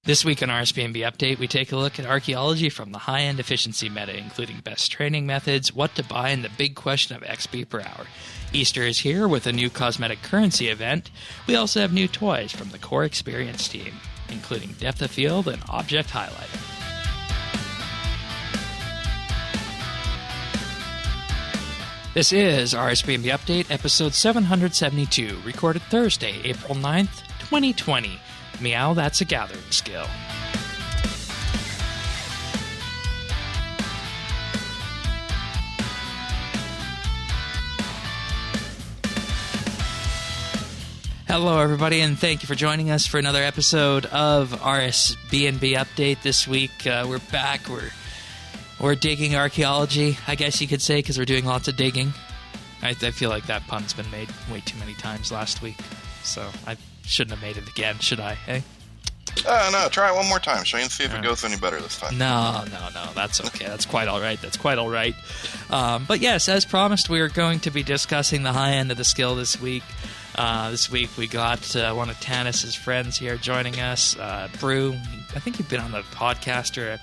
This week on RSBANDB Update, we take a look at archaeology from the high-end efficiency meta, including best training methods, what to buy, and the big question of XP per hour. Easter is here with a new cosmetic currency event. We also have new toys from the core experience team, including depth of field and object highlighting. This is RSBANDB Update, episode 772, recorded Thursday, April 9th, 2020. Meow, that's a gathering skill. Hello, everybody, and thank you for joining us for another episode of RSBANDB Update. This week, we're back. We're digging archaeology, I guess you could say, because we're doing lots of digging. I feel like that pun's been made way too many times last week, so I shouldn't have made it again, should I? Hey? No, try it one more time, Shane. See if it goes any better this time. No, that's okay. That's quite all right. But yes, as promised, we are going to be discussing the high end of the skill this week. This week we got one of Tanis's friends here joining us, Brew. I think you've been on the podcast or a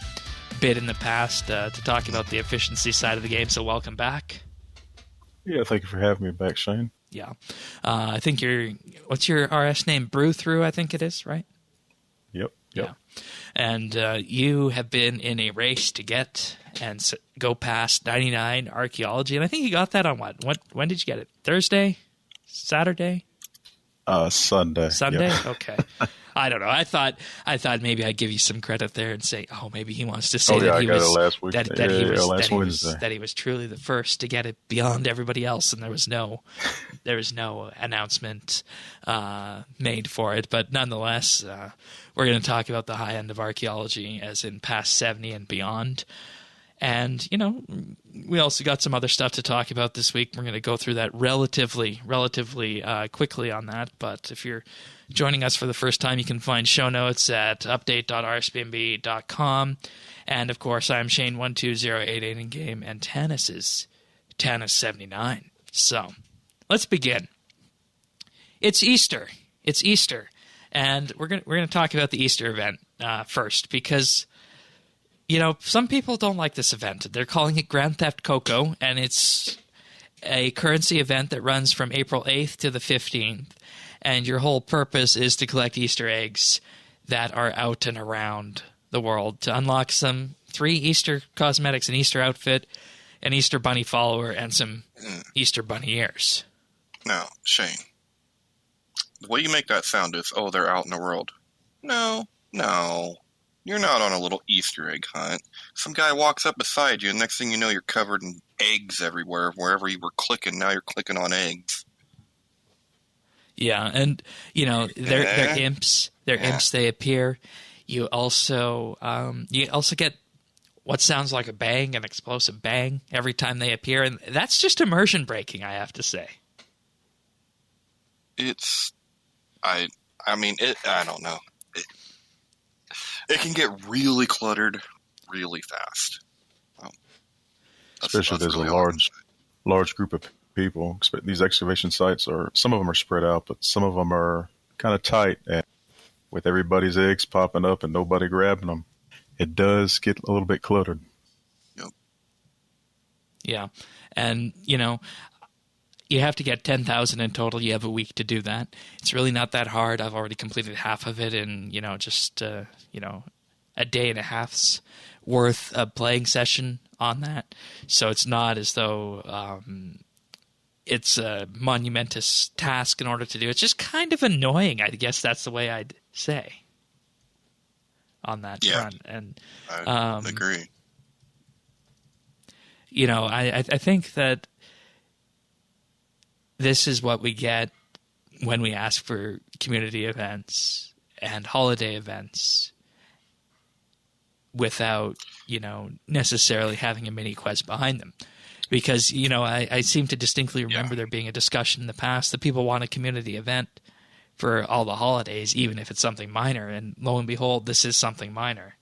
bit in the past to talk about the efficiency side of the game, so welcome back. Yeah, thank you for having me back, Shane. Yeah. I think what's your RS name? Brew Through, I think it is, right? Yep. Yeah. And you have been in a race to get and go past 99 archaeology, and I think you got that on what? When did you get it? Thursday? Saturday? Sunday. Sunday? Yeah. Okay. I don't know. I thought maybe I'd give you some credit there and say, maybe he wants to say that he was last week. that he was truly the first to get it beyond everybody else, and there was no announcement made for it. But nonetheless, we're going to talk about the high end of archaeology, as in past 70 and beyond. And, we also got some other stuff to talk about this week. We're going to go through that relatively quickly on that. But if you're joining us for the first time, you can find show notes at update.rsbnb.com. And, of course, I'm Shane12088 in game, and Tanis is Tanis79. So, let's begin. It's Easter. And we're going to talk about the Easter event first, because some people don't like this event. They're calling it Grand Theft Coco, and it's a currency event that runs from April 8th to the 15th, and your whole purpose is to collect Easter eggs that are out and around the world to unlock some 3 Easter cosmetics, an Easter outfit, an Easter bunny follower, and some Easter bunny ears. Now, Shane, the way you make that sound is, they're out in the world. No. You're not on a little Easter egg hunt. Some guy walks up beside you, and next thing you know, you're covered in eggs everywhere. Wherever you were clicking, now you're clicking on eggs. Yeah, and, they're imps. They're imps. They appear. You also get what sounds like a bang, an explosive bang, every time they appear. And that's just immersion breaking, I have to say. I don't know. It can get really cluttered really fast. Especially there's really a large group of people. These excavation sites some of them are spread out, but some of them are kind of tight. And with everybody's eggs popping up and nobody grabbing them, it does get a little bit cluttered. Yep. Yeah. And, you have to get 10,000 in total. You have a week to do that. It's really not that hard. I've already completed half of it in, just, a day and a half's worth of playing session on that. So it's not as though it's a monumentous task in order to do. It's just kind of annoying. I guess that's the way I'd say on that front. And I agree. I think that this is what we get when we ask for community events and holiday events without, necessarily having a mini quest behind them. Because, I seem to distinctly remember there being a discussion in the past that people want a community event for all the holidays, even if it's something minor. And lo and behold, this is something minor.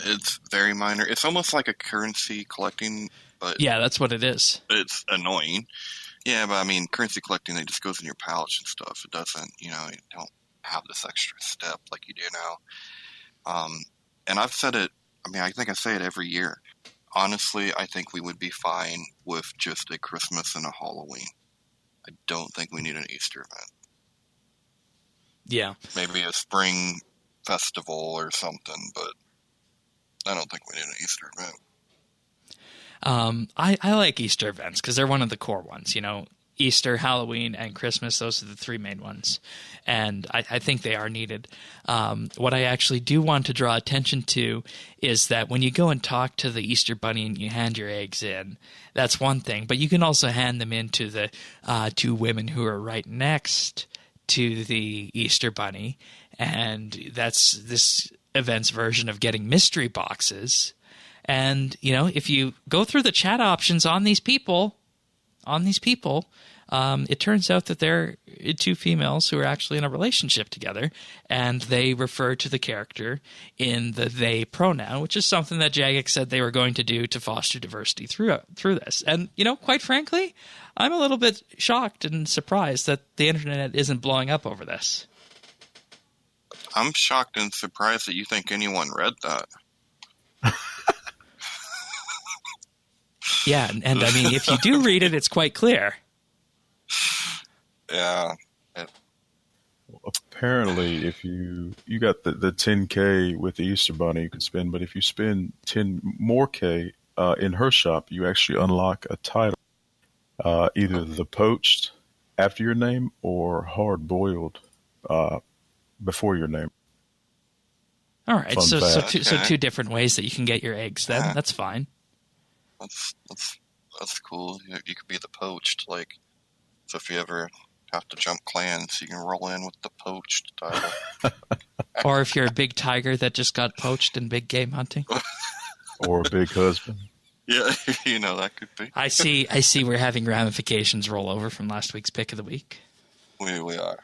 It's very minor. It's almost like a currency collecting, but yeah, that's what it is. It's annoying. Yeah, but currency collecting, it just goes in your pouch and stuff. It doesn't, you don't have this extra step like you do now. And I've said it, I mean, I think I say it every year. Honestly, I think we would be fine with just a Christmas and a Halloween. I don't think we need an Easter event. Yeah. Maybe a spring festival or something, but I don't think we need an Easter event. I like Easter events because they're one of the core ones. You know, Easter, Halloween, and Christmas, those are the three main ones. And I think they are needed. What I actually do want to draw attention to is that when you go and talk to the Easter Bunny and you hand your eggs in, that's one thing. But you can also hand them in to the two women who are right next to the Easter Bunny. And that's this event's version of getting mystery boxes. And, you know, if you go through the chat options on these people, it turns out that they're two females who are actually in a relationship together, and they refer to the character in the they pronoun, which is something that Jagex said they were going to do to foster diversity through this. And, you know, quite frankly, I'm a little bit shocked and surprised that the internet isn't blowing up over this. I'm shocked and surprised that you think anyone read that. Yeah, and I mean, if you do read it, it's quite clear. Yeah. Apparently, if you got the 10K with the Easter Bunny you can spend, but if you spend 10 more K in her shop, you actually unlock a title, either the poached after your name or hard boiled before your name. All right, Fun so fact. two different ways that you can get your eggs. Then that's fine. That's cool. You could be the poached, like, so if you ever have to jump clans, you can roll in with the poached title. Or if you're a big tiger that just got poached in big game hunting. Or a big husband. Yeah, you know, that could be. I see we're having ramifications roll over from last week's pick of the week. We are.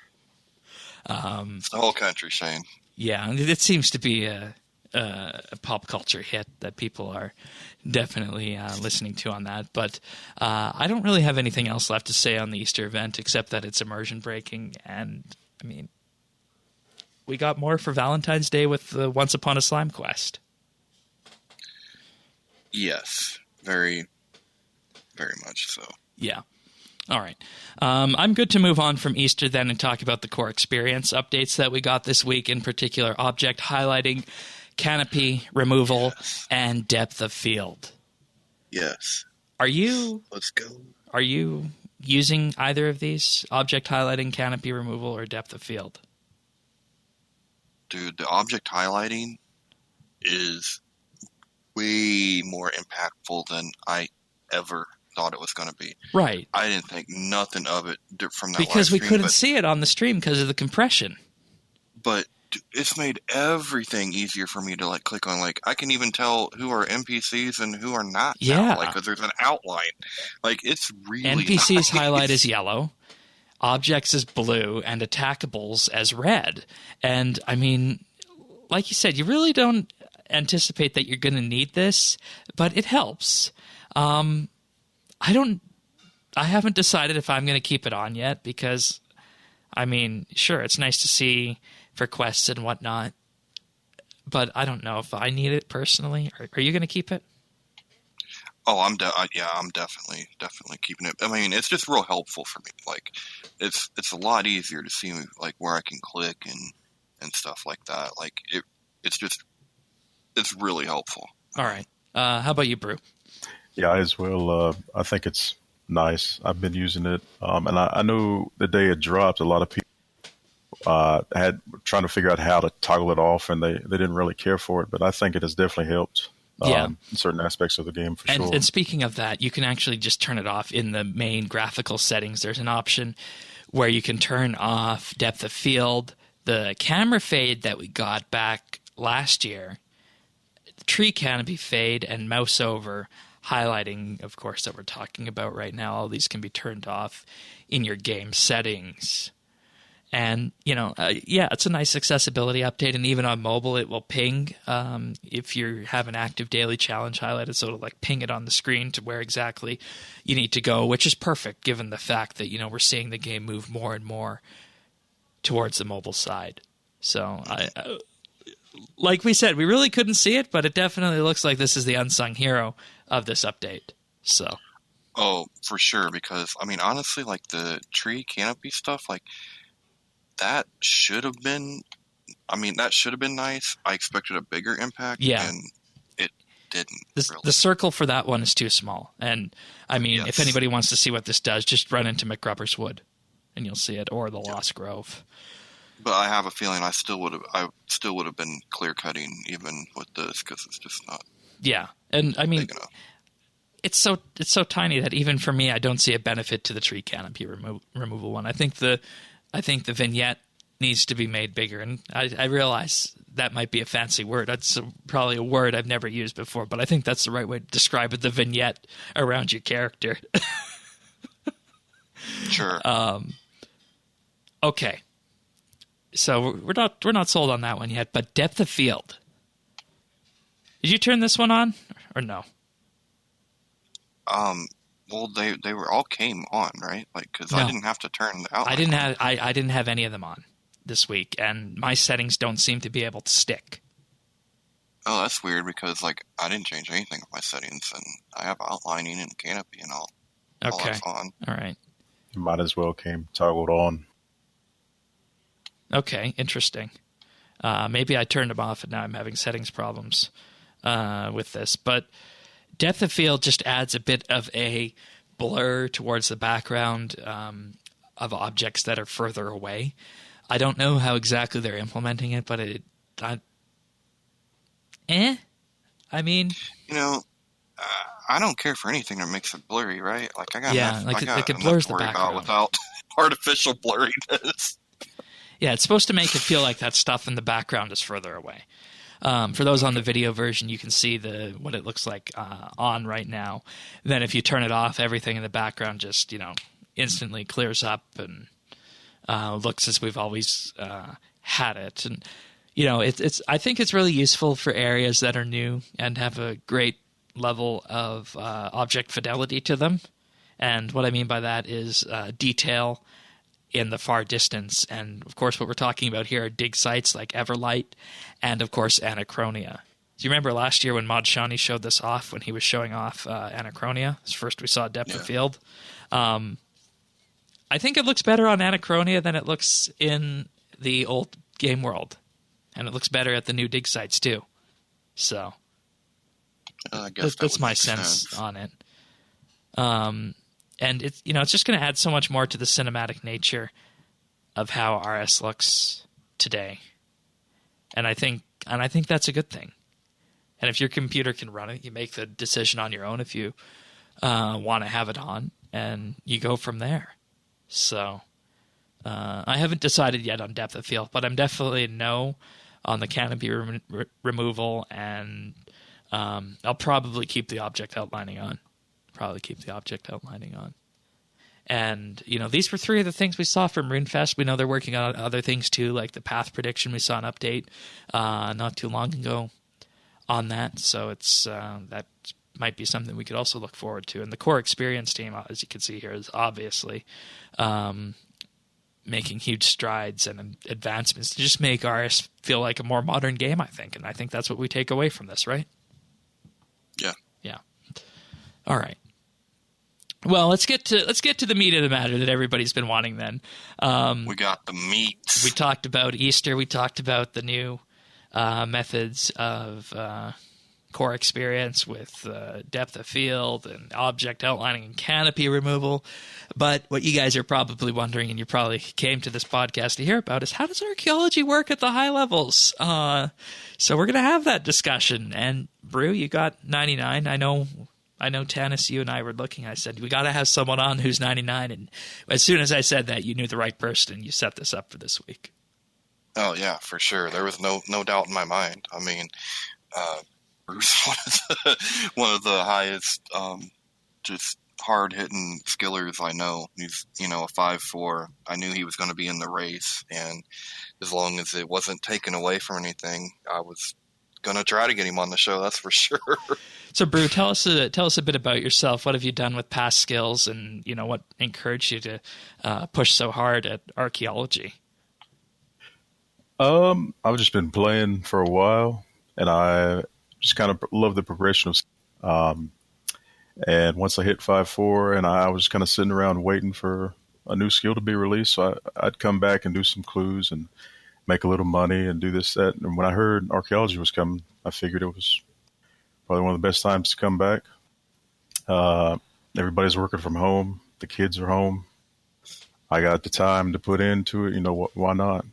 It's the whole country, Shane. Yeah, it seems to be a pop culture hit that people are definitely listening to on that. But I don't really have anything else left to say on the Easter event except that it's immersion breaking. And, I mean, we got more for Valentine's Day with the Once Upon a Slime quest. Yes, very, very much so. Yeah. All right. I'm good to move on from Easter then and talk about the core experience updates that we got this week, in particular object highlighting, canopy removal, and depth of field. Yes. Let's go. Are you using either of these, object highlighting, canopy removal, or depth of field? Dude, the object highlighting is way more impactful than I ever thought it was going to be. Right. I didn't think nothing of it from that because live we stream, couldn't see it on the stream because of the compression. But it's made everything easier for me to like click on. Like I can even tell who are NPCs and who are not. Yeah. Now, like because there's an outline. Like it's really NPCs nice. highlight as yellow, objects as blue, and attackables as red. And I mean, like you said, you really don't anticipate that you're going to need this, but it helps. I haven't decided if I'm going to keep it on yet because, I mean, sure, it's nice to see for quests and whatnot, but I don't know if I need it personally. Are you going to keep it? Oh, I'm definitely keeping it. I mean, it's just real helpful for me. Like, it's a lot easier to see like where I can click and stuff like that. Like it's really helpful. All right. How about you, Brew? Yeah, as well. I think it's nice. I've been using it, and I know the day it dropped, a lot of people had trying to figure out how to toggle it off, and they didn't really care for it. But I think it has definitely helped. In certain aspects of the game for sure. And speaking of that, you can actually just turn it off in the main graphical settings. There's an option where you can turn off depth of field, the camera fade that we got back last year, tree canopy fade, and mouse over highlighting, of course, that we're talking about right now. All these can be turned off in your game settings. And, it's a nice accessibility update. And even on mobile, it will ping if you have an active daily challenge highlighted. So it'll like ping it on the screen to where exactly you need to go, which is perfect given the fact that, we're seeing the game move more and more towards the mobile side. So, like we said, we really couldn't see it, but it definitely looks like this is the unsung hero of this update. So, oh, for sure. Because I mean, honestly, like the tree canopy stuff, like that should have been. I mean, that should have been nice. I expected a bigger impact, and it didn't. The circle for that one is too small. And I mean, if anybody wants to see what this does, just run into McGrubber's Wood, and you'll see it, or the Lost Grove. But I have a feeling I still would have been clear cutting even with this, because it's just not. Yeah, and I mean, it's so tiny that even for me, I don't see a benefit to the tree canopy removal one. I think the vignette needs to be made bigger, and I realize that might be a fancy word. That's probably a word I've never used before, but I think that's the right way to describe it, the vignette around your character. Sure. Okay. So we're not sold on that one yet, but depth of field. Did you turn this one on or no? Well, they were all came on, right? Like, because I didn't have to turn the outline. I didn't have any of them on this week, and my settings don't seem to be able to stick. Oh, that's weird, because like I didn't change anything with my settings, and I have outlining and canopy and all. Okay. All that's on. All right. You might as well came toggled on. Okay, interesting. Maybe I turned them off, and now I'm having settings problems with this. But depth of field just adds a bit of a blur towards the background of objects that are further away. I don't know how exactly they're implementing it, but I mean, I don't care for anything that makes it blurry, right? Like I got it blurs the background without artificial blurriness. Yeah, it's supposed to make it feel like that stuff in the background is further away. For those on the video version, you can see what it looks like on right now. Then if you turn it off, everything in the background just instantly clears up and looks as we've always had it. And I think it's really useful for areas that are new and have a great level of object fidelity to them. And what I mean by that is detail in the far distance. And, of course, what we're talking about here are dig sites like Everlight and, of course, Anachronia. Do you remember last year when Mod Shawnee showed this off, when he was showing off Anachronia? First we saw depth of field. I think it looks better on Anachronia than it looks in the old game world. And it looks better at the new dig sites, too. So I guess that's my sense on it. And it's it's just going to add so much more to the cinematic nature of how RS looks today, and I think that's a good thing. And if your computer can run it, you make the decision on your own if you want to have it on, and you go from there. So I haven't decided yet on depth of field, but I'm definitely a no on the canopy removal, and I'll probably keep the object outlining on. And, these were three of the things we saw from RuneFest. We know they're working on other things, too, like the path prediction. We saw an update not too long ago on that. So that might be something we could also look forward to. And the core experience team, as you can see here, is obviously making huge strides and advancements to just make RS feel like a more modern game, I think. And I think that's what we take away from this, right? Yeah. Yeah. All right. Well, let's get to the meat of the matter that everybody's been wanting then. We got the meat. We talked about Easter. We talked about the new methods of core experience with depth of field and object outlining and canopy removal. But what you guys are probably wondering, and you probably came to this podcast to hear about, is how does archaeology work at the high levels? So we're going to have that discussion. And Brew, you got 99. I know, Tanis, you and I were looking. I said, we got to have someone on who's 99. And as soon as I said that, you knew the right person, and you set this up for this week. Oh, yeah, for sure. There was no doubt in my mind. I mean, Bruce, one of the highest just hard-hitting skillers I know. He's, a 5'4". I knew he was going to be in the race, and as long as it wasn't taken away from anything, I was going to try to get him on the show, that's for sure. So, Brew, tell us a bit about yourself. What have you done with past skills, and what encouraged you to push so hard at archaeology? I've just been playing for a while, and I just kind of love the progression of. Um, and once I hit 5.4, and I was kind of sitting around waiting for a new skill to be released, so I'd come back and do some clues and make a little money and do this, that. And when I heard Archaeology was coming, I figured it was probably one of the best times to come back. Everybody's working from home. The kids are home. I got the time to put into it. Why not?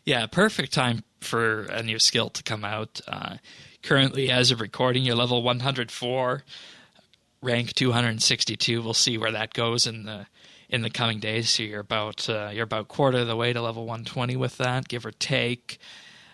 Yeah, perfect time for a new skill to come out. Currently, as of recording, you're level 104, rank 262. We'll see where that goes in the coming days. So you're about quarter of the way to level 120 with that, give or take.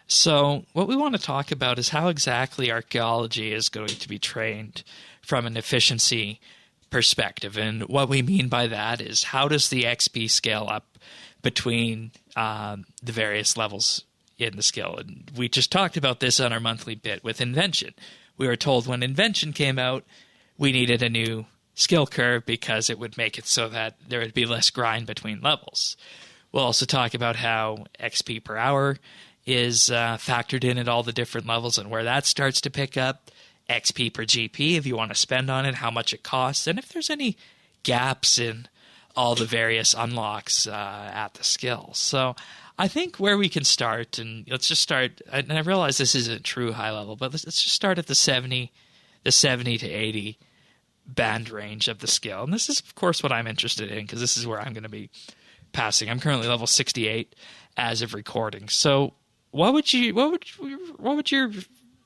So what we want to talk about is how exactly Archaeology is going to be trained from an efficiency perspective. And what we mean by that is, how does the XP scale up between the various levels in the skill? And we just talked about this on our monthly bit with Invention. We were told when Invention came out, we needed a new skill curve because it would make it so that there would be less grind between levels. We'll also talk about how XP per hour is factored in at all the different levels and where that starts to pick up. XP per GP, if you want to spend on it, how much it costs, and if there's any gaps in all the various unlocks at the skill. So I think where we can start, and let's just start, and I realize this isn't true high level, but let's just start at the 70 to 80 band range of the skill. And this is, of course, what I'm interested in, because this is where I'm going to be passing. I'm currently level 68 as of recording. So what would your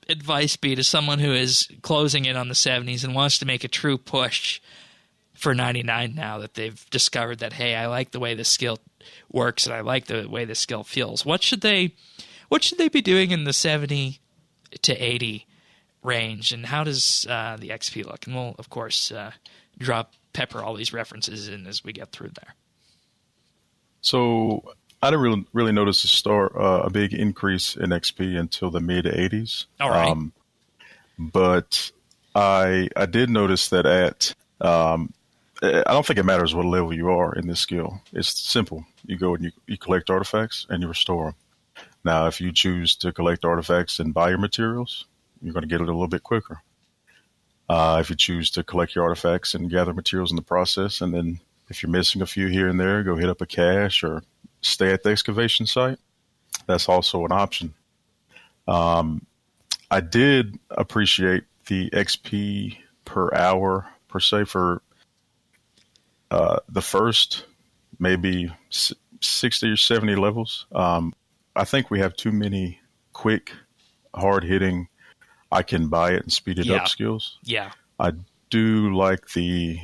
advice be to someone who is closing in on the 70s and wants to make a true push for 99 now that they've discovered that, hey, I like the way this skill works and I like the way this skill feels? What should they be doing in the 70 to 80 range, and how does the XP look? And we'll, of course, pepper all these references in as we get through there. So I didn't really notice a big increase in XP until the mid 80s. All right. But I did notice that I don't think it matters what level you are in this skill. It's simple. You go and you collect artifacts and you restore them. Now, if you choose to collect artifacts and buy your materials, you're going to get it a little bit quicker. If you choose to collect your artifacts and gather materials in the process, and then if you're missing a few here and there, go hit up a cache or stay at the excavation site, that's also an option. I did appreciate the XP per hour, per se, for the first maybe 60 or 70 levels. I think we have too many quick, hard-hitting, I can buy it and speed it up skills. Yeah. I do like the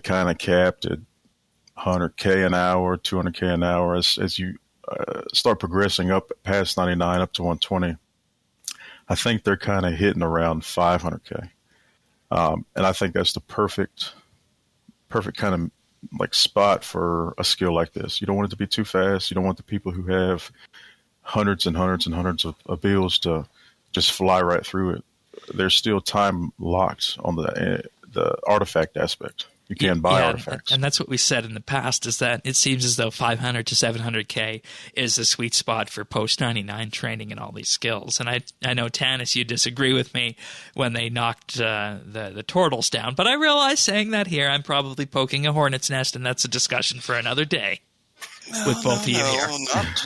kind of capped at 100K an hour, 200K an hour as you start progressing up past 99 up to 120. I think they're kind of hitting around 500K. And I think that's the perfect kind of like spot for a skill like this. You don't want it to be too fast. You don't want the people who have hundreds and hundreds and hundreds of bills to just fly right through it. There's still time locked on the artifact aspect. You can buy artifacts. And that's what we said in the past, is that it seems as though 500 to 700K is the sweet spot for post-99 training and all these skills. And I know, Tanis, you disagree with me when they knocked the turtles down, but I realize saying that here, I'm probably poking a hornet's nest, and that's a discussion for another day with both of you here.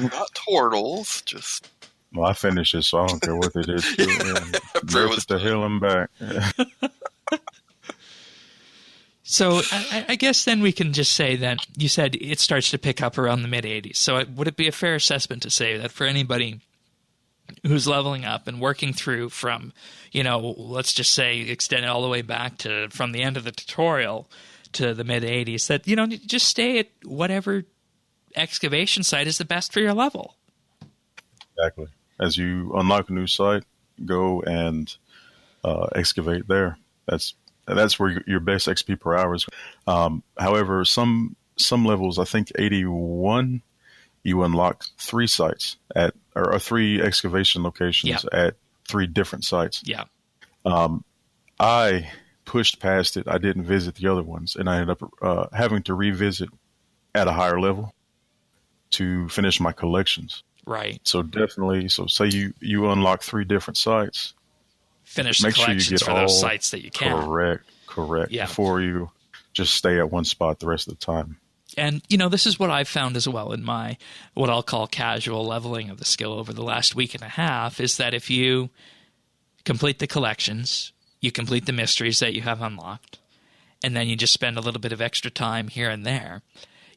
Not turtles, just... Well, I finished it, so I don't care what they did. To hell and back. So I guess then we can just say that you said it starts to pick up around the mid-80s. So would it be a fair assessment to say that for anybody who's leveling up and working through from, let's just say extend it all the way back to from the end of the tutorial to the mid-80s, that, just stay at whatever excavation site is the best for your level? Exactly. As you unlock a new site, go and excavate there. That's where your best XP per hour is. However, some levels, I think 81, you unlock 3 sites or 3 excavation locations at 3 different sites. Yeah. I pushed past it. I didn't visit the other ones, and I ended up having to revisit at a higher level to finish my collections. Right. So definitely, so say you unlock 3 different sites. Finish the Make sure you collections get for all those sites that you can. Correct. Yeah. Before you just stay at one spot the rest of the time. And, this is what I've found as well in my, what I'll call casual leveling of the skill over the last week and a half, is that if you complete the collections, you complete the mysteries that you have unlocked, and then you just spend a little bit of extra time here and there,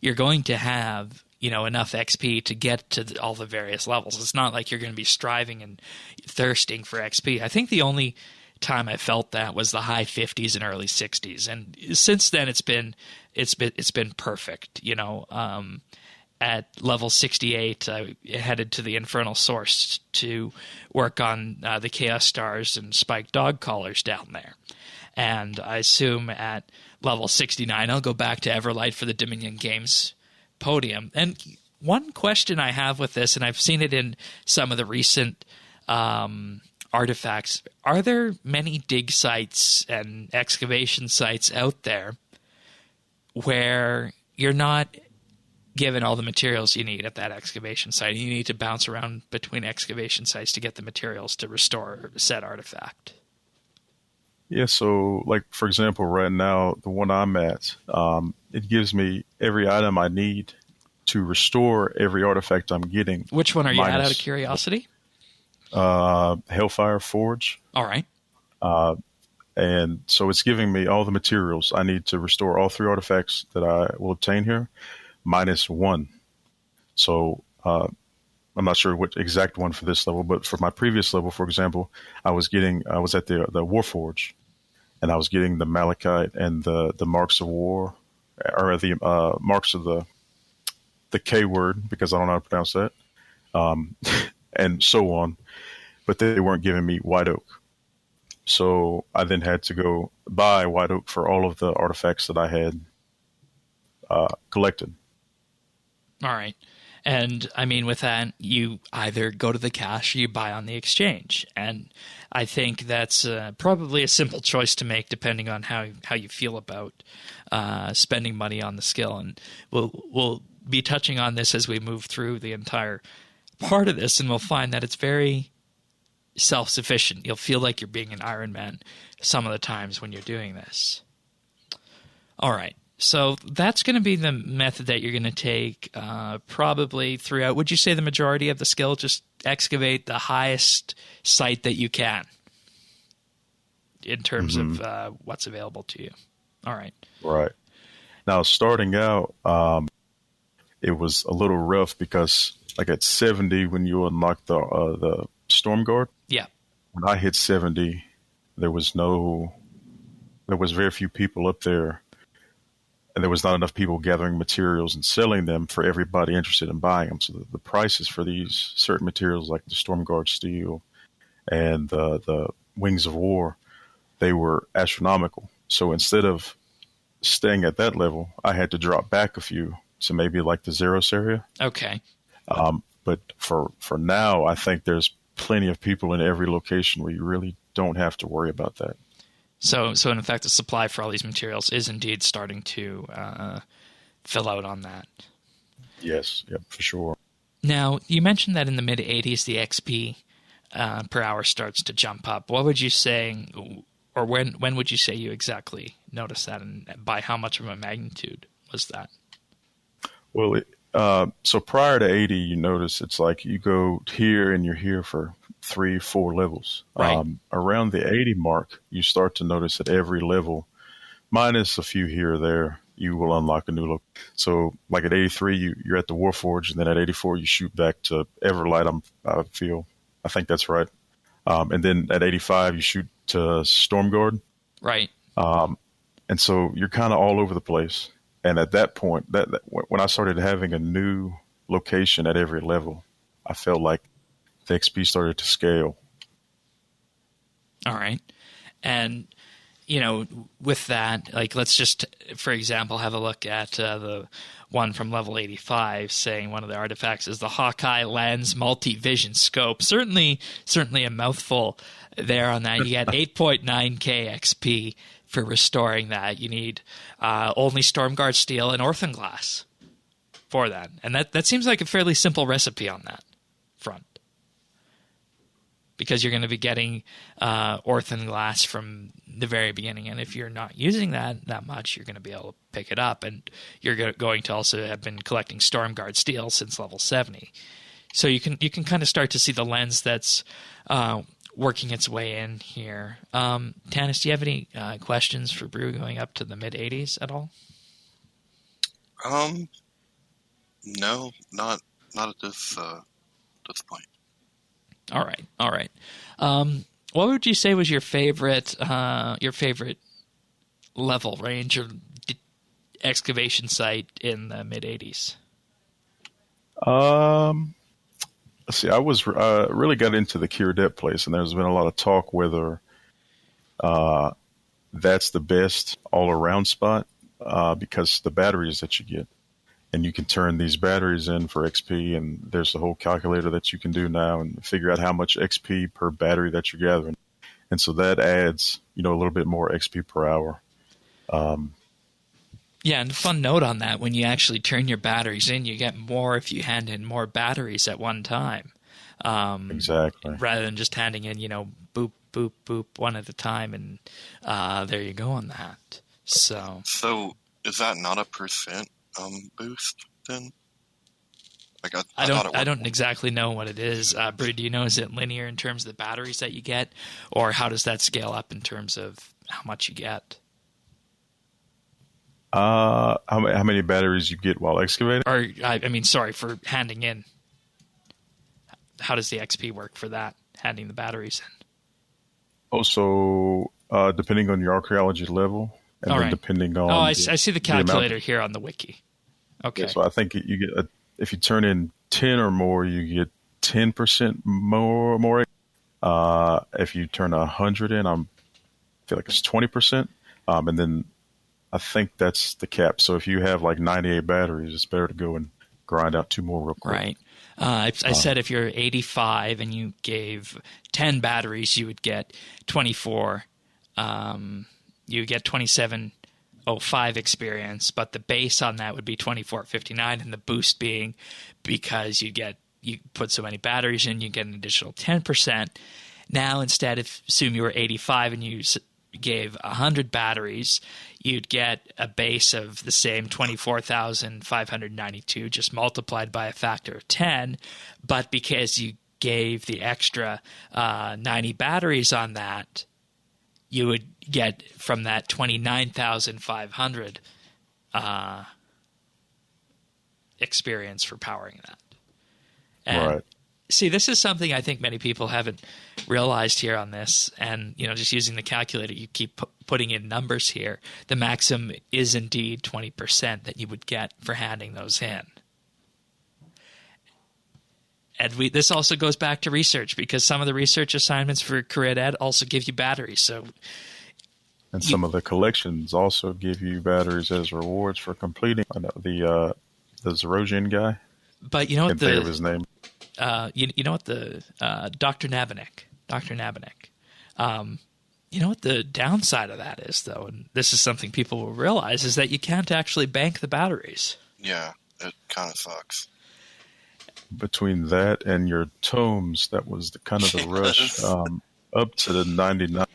you're going to have, enough XP to get to all the various levels. It's not like you're going to be striving and thirsting for XP. I think the only time I felt that was the high 50s and early 60s, and since then it's been perfect. At level 68, I headed to the Infernal Source to work on the Chaos Stars and Spiked Dog Collars down there. And I assume at level 69, I'll go back to Everlight for the Dominion Games podium. And one question I have with this, and I've seen it in some of the recent artifacts, are there many dig sites and excavation sites out there where you're not given all the materials you need at that excavation site? You need to bounce around between excavation sites to get the materials to restore said artifact. Yeah, so like for example, right now the one I'm at, it gives me every item I need to restore every artifact I'm getting. Which one are you at, out of curiosity? Hellfire Forge. All right. And so it's giving me all the materials I need to restore all 3 artifacts that I will obtain here, -1. So I'm not sure what exact one for this level, but for my previous level, for example, I was at the Warforge, and I was getting the Malachite and the Marks of War, or the Marks of the K word, because I don't know how to pronounce that, and so on. But they weren't giving me White Oak. So I then had to go buy White Oak for all of the artifacts that I had collected. All right. And I mean, with that, you either go to the cache or you buy on the exchange. And I think that's probably a simple choice to make depending on how you feel about spending money on the skill. And we'll be touching on this as we move through the entire part of this, and we'll find that it's very self-sufficient. You'll feel like you're being an Iron Man some of the times when you're doing this. All right. So that's going to be the method that you're going to take probably throughout. Would you say the majority of the skill, just excavate the highest site that you can in terms of what's available to you? All right. Right. Now, starting out, it was a little rough because like at 70, when you unlock the Storm Guard, yeah. When I hit 70, there was very few people up there. And there was not enough people gathering materials and selling them for everybody interested in buying them. So the prices for these certain materials, like the Stormguard steel and the Wings of War, they were astronomical. So instead of staying at that level, I had to drop back a few to maybe like the Zeros area. Okay. But for now, I think there's plenty of people in every location where you really don't have to worry about that. So in fact, the supply for all these materials is indeed starting to fill out on that. Yes, yep, for sure. Now, you mentioned that in the mid-80s, the XP per hour starts to jump up. What would you say, or when would you say you exactly noticed that, and by how much of a magnitude was that? Well, so prior to 80, you notice it's like you go here and you're here for 3-4 levels. Right. Around the 80 mark, you start to notice at every level, minus a few here or there, you will unlock a new look. So like at 83, you're at the Warforge, and then at 84, you shoot back to Everlight, I think that's right. And then at 85, you shoot to Stormguard. Right. And so you're kind of all over the place. And at that point, when I started having a new location at every level, I felt like the XP started to scale. All right. And, with that, like, let's just, for example, have a look at the one from level 85, saying one of the artifacts is the Hawkeye Lens Multi-Vision Scope. Certainly a mouthful there on that. You get 8.9k XP for restoring that. You need only Stormguard steel and Orphan glass for that. And that seems like a fairly simple recipe on that. front. Because you're going to be getting ortho glass from the very beginning. And if you're not using that much, you're going to be able to pick it up. And you're going to also have been collecting Stormguard steel since level 70. So you can kind of start to see the lens that's working its way in here. Tanis, do you have any questions for Brew going up to the mid-80s at all? No, not at this point. All right. What would you say was your favorite level range or excavation site in the mid-80s? Let's see. I was really got into the Kiradep place, and there's been a lot of talk whether that's the best all-around spot because the batteries that you get. And you can turn these batteries in for XP, and there's a whole calculator that you can do now and figure out how much XP per battery that you're gathering. And so that adds, a little bit more XP per hour. Yeah, and a fun note on that, when you actually turn your batteries in, you get more if you hand in more batteries at one time. Exactly. Rather than just handing in, boop, boop, boop, one at a time, and there you go on that. So is that not a percent boost then? I don't exactly know what it is. Bree, do you know, is it linear in terms of the batteries that you get, or how does that scale up in terms of how much you get? How many batteries you get while excavating? Or sorry, for handing in. How does the XP work for that, handing the batteries in? Also, depending on your archaeology level, and all then right. depending on I see the calculator here on the wiki. Okay. Yeah, so I think you get if you turn in 10 or more, you get 10% more. If you turn 100 in, I feel like it's 20%. And then I think that's the cap. So if you have like 98 batteries, it's better to go and grind out 2 more real quick. Right. I said if you're 85 and you gave 10 batteries, you would get 24. You would get 2705 experience, but the base on that would be 2459, and the boost being because you put so many batteries in, you get an additional 10%. Now, instead, assume you were 85 and you gave 100 batteries, you'd get a base of the same 24,592, just multiplied by a factor of 10. But because you gave the extra 90 batteries on that, you would get from that 29,500 experience for powering that. And right. See, this is something I think many people haven't realized here on this. And, just using the calculator, you keep putting in numbers here. The maximum is indeed 20% that you would get for handing those in. And this also goes back to research, because some of the research assignments for Career Ed also give you batteries. And some of the collections also give you batteries as rewards for completing the Zerosian guy. But you know what think of his name. You know what the Dr. Nabanek. You know what the downside of that is, though, and this is something people will realize, is that you can't actually bank the batteries. Yeah, it kind of sucks. Between that and your tomes, that was kind of the rush up to the 99.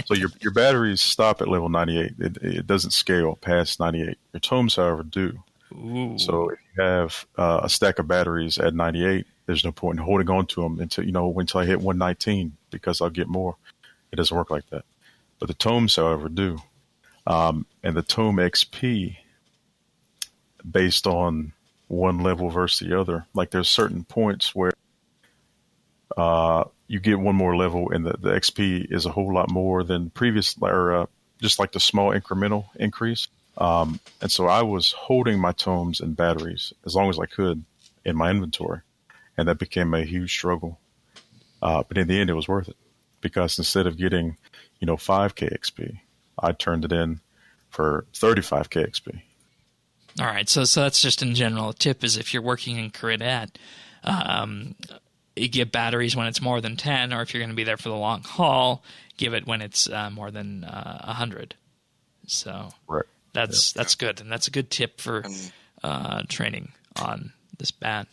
So your batteries stop at level 98. It doesn't scale past 98. Your tomes, however, do. Ooh. So if you have a stack of batteries at 98, there's no point in holding on to them until I hit 119, because I'll get more. It doesn't work like that. But the tomes, however, do. And the tome XP, based on one level versus the other, like there's certain points where you get one more level and the XP is a whole lot more than previous, or just like the small incremental increase. And so I was holding my tomes and batteries as long as I could in my inventory, and that became a huge struggle. But in the end, it was worth it, because instead of getting, 5K XP, I turned it in for 35K XP. All right, so that's just in general. A tip is, if you're working in Career you give batteries when it's more than 10, or if you're going to be there for the long haul, give it when it's more than 100. So right. That's good, and that's a good tip for training on this band.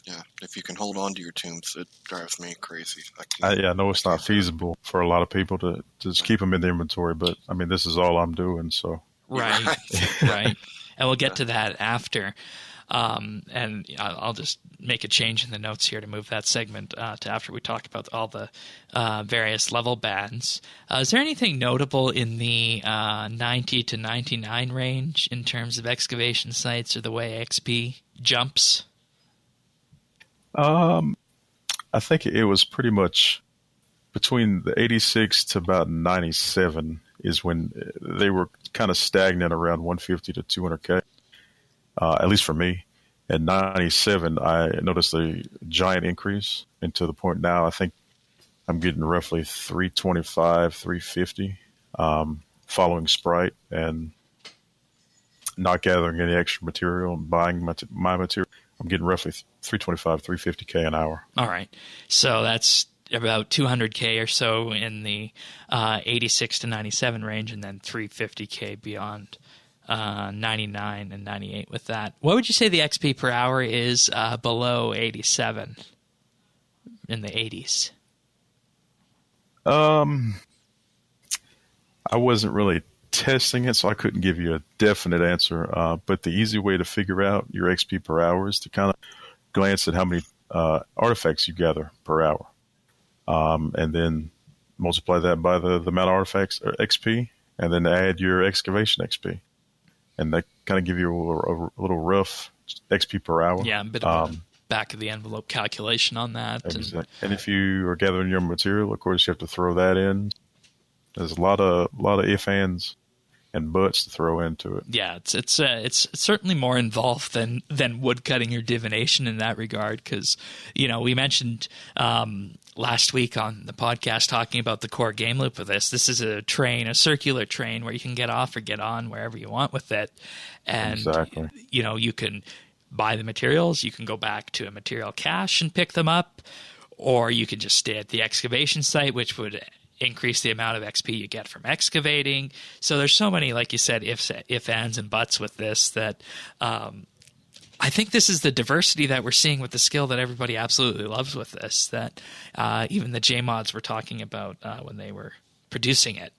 Yeah, if you can hold on to your tombs, it drives me crazy. I know it's not feasible for a lot of people to just keep them in the inventory, but I mean, this is all I'm doing, so. Right, right. And we'll get to that after. And I'll just make a change in the notes here to move that segment to after we talk about all the various level bands. Is there anything notable in the 90 to 99 range in terms of excavation sites or the way XP jumps? I think it was pretty much between the 86 to about 97 is when they were kind of stagnant around 150 to 200K, at least for me. At 97, I noticed a giant increase, and to the point now, I think I'm getting roughly 325, 350 following Sprite and not gathering any extra material and buying my material. I'm getting roughly 325, 350K an hour. All right. So that's about 200K or so in the 86 to 97 range, and then 350K beyond 99 and 98 with that. What would you say the XP per hour is below 87 in the 80s? I wasn't really testing it, so I couldn't give you a definite answer. But the easy way to figure out your XP per hour is to kind of glance at how many artifacts you gather per hour, and then multiply that by the amount of artifacts or XP, and then add your excavation XP, and that kind of give you a little rough XP per hour. Yeah, a bit of a back of the envelope calculation on that. Exactly. And if you are gathering your material, of course, you have to throw that in. There's a lot of if, ands, and buts to throw into it. Yeah, it's certainly more involved than woodcutting or divination in that regard, because we mentioned last week on the podcast talking about the core game loop of this. This is a circular train where you can get off or get on wherever you want with it, and exactly. You can buy the materials, you can go back to a material cache and pick them up, or you can just stay at the excavation site, which would increase the amount of XP you get from excavating. So there's so many, like you said, if, ands, and buts with this that I think this is the diversity that we're seeing with the skill that everybody absolutely loves with this, that even the JMods were talking about when they were producing it.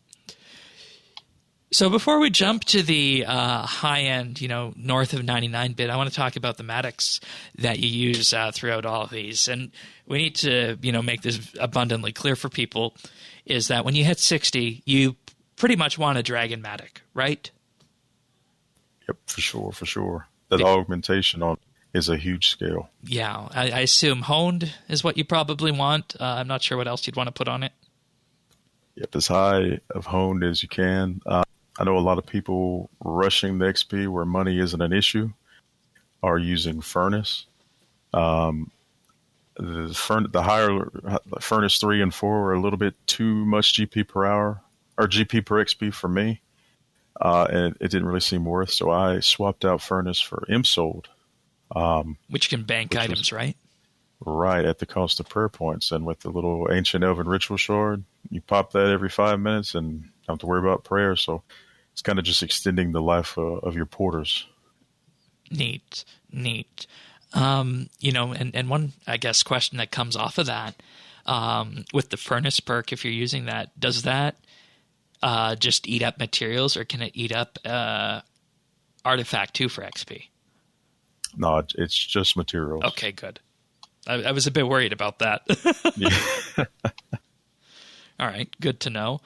So before we jump to the high-end, north of 99-bit, I want to talk about the matics that you use throughout all of these. And we need to, make this abundantly clear for people, is that when you hit 60, you pretty much want a dragon matic, right? Yep, for sure. That augmentation on is a huge scale. Yeah, I assume honed is what you probably want. I'm not sure what else you'd want to put on it. Yep, as high of honed as you can. I know a lot of people rushing the XP where money isn't an issue are using furnace. The higher furnace 3 and 4 are a little bit too much GP per hour or GP per XP for me, and it didn't really seem worth. So I swapped out furnace for Imsold, which can bank items, right? Right, at the cost of prayer points, and with the little ancient elven ritual shard, you pop that every 5 minutes and don't have to worry about prayer. So it's kind of just extending the life of your porters. Neat. And one, I guess, question that comes off of that, with the furnace perk, if you're using that, does that just eat up materials, or can it eat up artifact too for XP? No, it's just materials. Okay, good. I was a bit worried about that. Yeah. All right, good to know.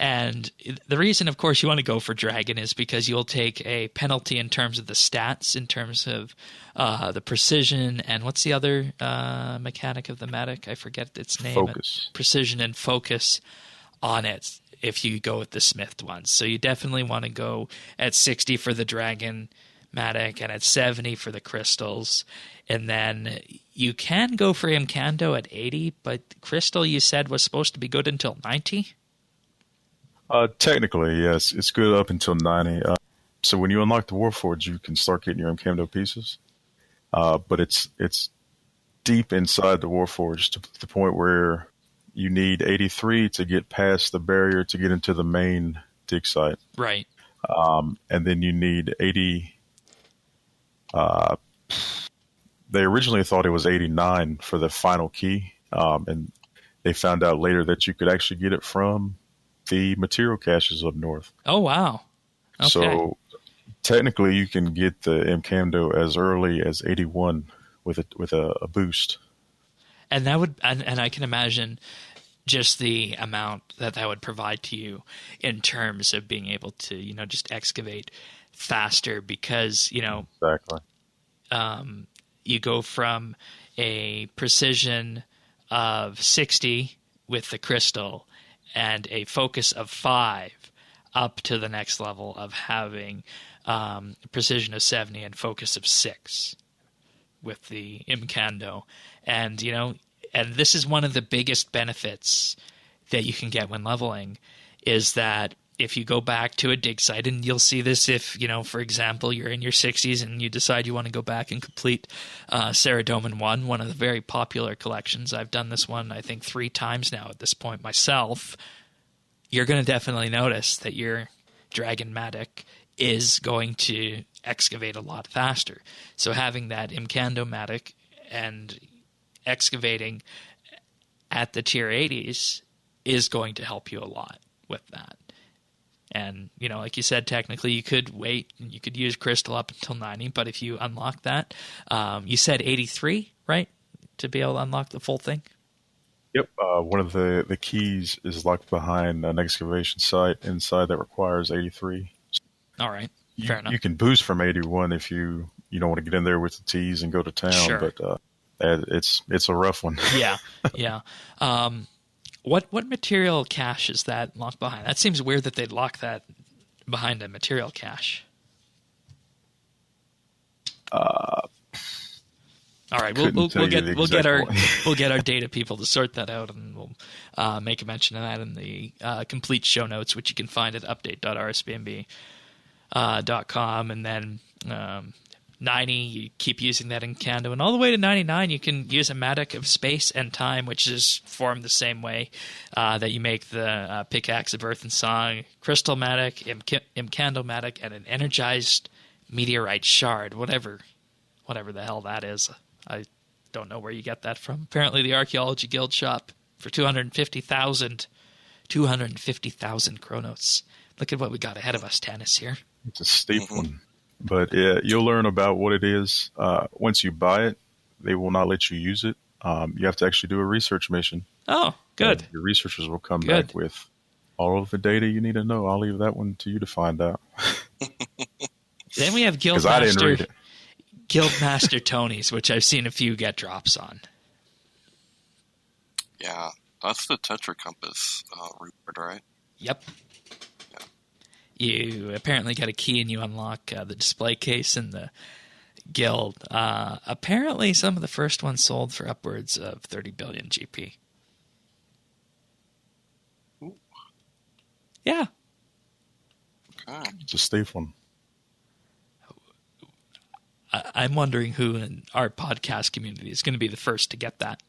And the reason, of course, you want to go for Dragon is because you'll take a penalty in terms of the stats, in terms of the precision, and what's the other mechanic of the matic? I forget its name. Focus. Precision and focus on it if you go with the smithed ones. So you definitely want to go at 60 for the Dragon matic and at 70 for the crystals. And then you can go for Imcando at 80, but crystal, you said, was supposed to be good until 90? Technically, yes. It's good up until 90. So when you unlock the Warforged, you can start getting your Imcando pieces. But it's deep inside the Warforged to the point where you need 83 to get past the barrier to get into the main dig site. Right. And then you need 80... they originally thought it was 89 for the final key, and they found out later that you could actually get it from the material caches up north. Oh, wow. Okay. So technically, you can get the Mcando as early as 81 with a boost. And that would, and I can imagine just the amount that would provide to you in terms of being able to, just excavate faster, because, Exactly. You go from a precision of 60 with the crystal and a focus of 5 up to the next level of having precision of 70 and focus of 6 with the Mcando. And, and this is one of the biggest benefits that you can get when leveling, is that if you go back to a dig site, and you'll see this if, for example, you're in your 60s and you decide you want to go back and complete Saradomin 1, one of the very popular collections. I've done this one, I think, 3 times now at this point myself. You're going to definitely notice that your Dragonmatic is going to excavate a lot faster. So having that Mcandomatic and excavating at the tier 80s is going to help you a lot with that. And, like you said, technically you could wait and you could use crystal up until 90, but if you unlock that, you said 83, right? To be able to unlock the full thing? Yep. One of the keys is locked behind an excavation site inside that requires 83. All right. Fair enough. You can boost from 81 if you don't want to get in there with the T's and go to town, sure. But it's a rough one. Yeah. Yeah. What material cache is that locked behind? That seems weird that they'd lock that behind a material cache. All right, we'll get our data people to sort that out, and we'll make a mention of that in the complete show notes, which you can find at update.rsbnb.com. And then 90, you keep using that in Mcando, and all the way to 99, you can use a Matic of space and time, which is formed the same way that you make the pickaxe of Earth and Song, Crystal Matic, Mcando Matic, and an energized meteorite shard, whatever the hell that is. I don't know where you get that from. Apparently, the Archaeology Guild shop for 250,000 Chronos. Look at what we got ahead of us, Tanis, here. It's a steep one. But yeah, you'll learn about what it is. Once you buy it, they will not let you use it. You have to actually do a research mission. Oh, good. Your researchers will come back with all of the data you need to know. I'll leave that one to you to find out. Then we have Guildmaster Tony's, which I've seen a few get drops on. Yeah, that's the Tetra Compass reward, right? Yep. You apparently get a key and you unlock the display case in the guild. Apparently, some of the first ones sold for upwards of 30 billion GP. Ooh. Yeah. Okay. It's a steep one. I'm wondering who in our podcast community is going to be the first to get that.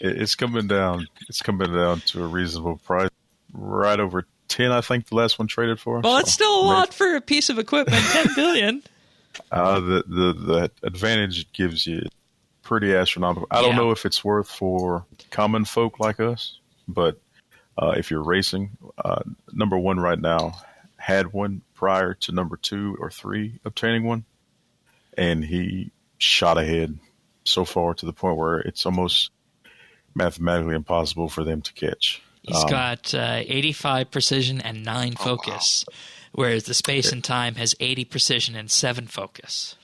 It's coming down. It's coming down to a reasonable price. Right over 10, I think the last one traded for. Well, it's still a lot for a piece of equipment. 10 billion. The advantage it gives you is pretty astronomical. I don't know if it's worth for common folk like us, but if you're racing, number 1 right now had one prior to number 2 or 3 obtaining one, and he shot ahead so far to the point where it's almost mathematically impossible for them to catch. He's got 85 precision and 9 focus, whereas the space and time has 80 precision and 7 focus.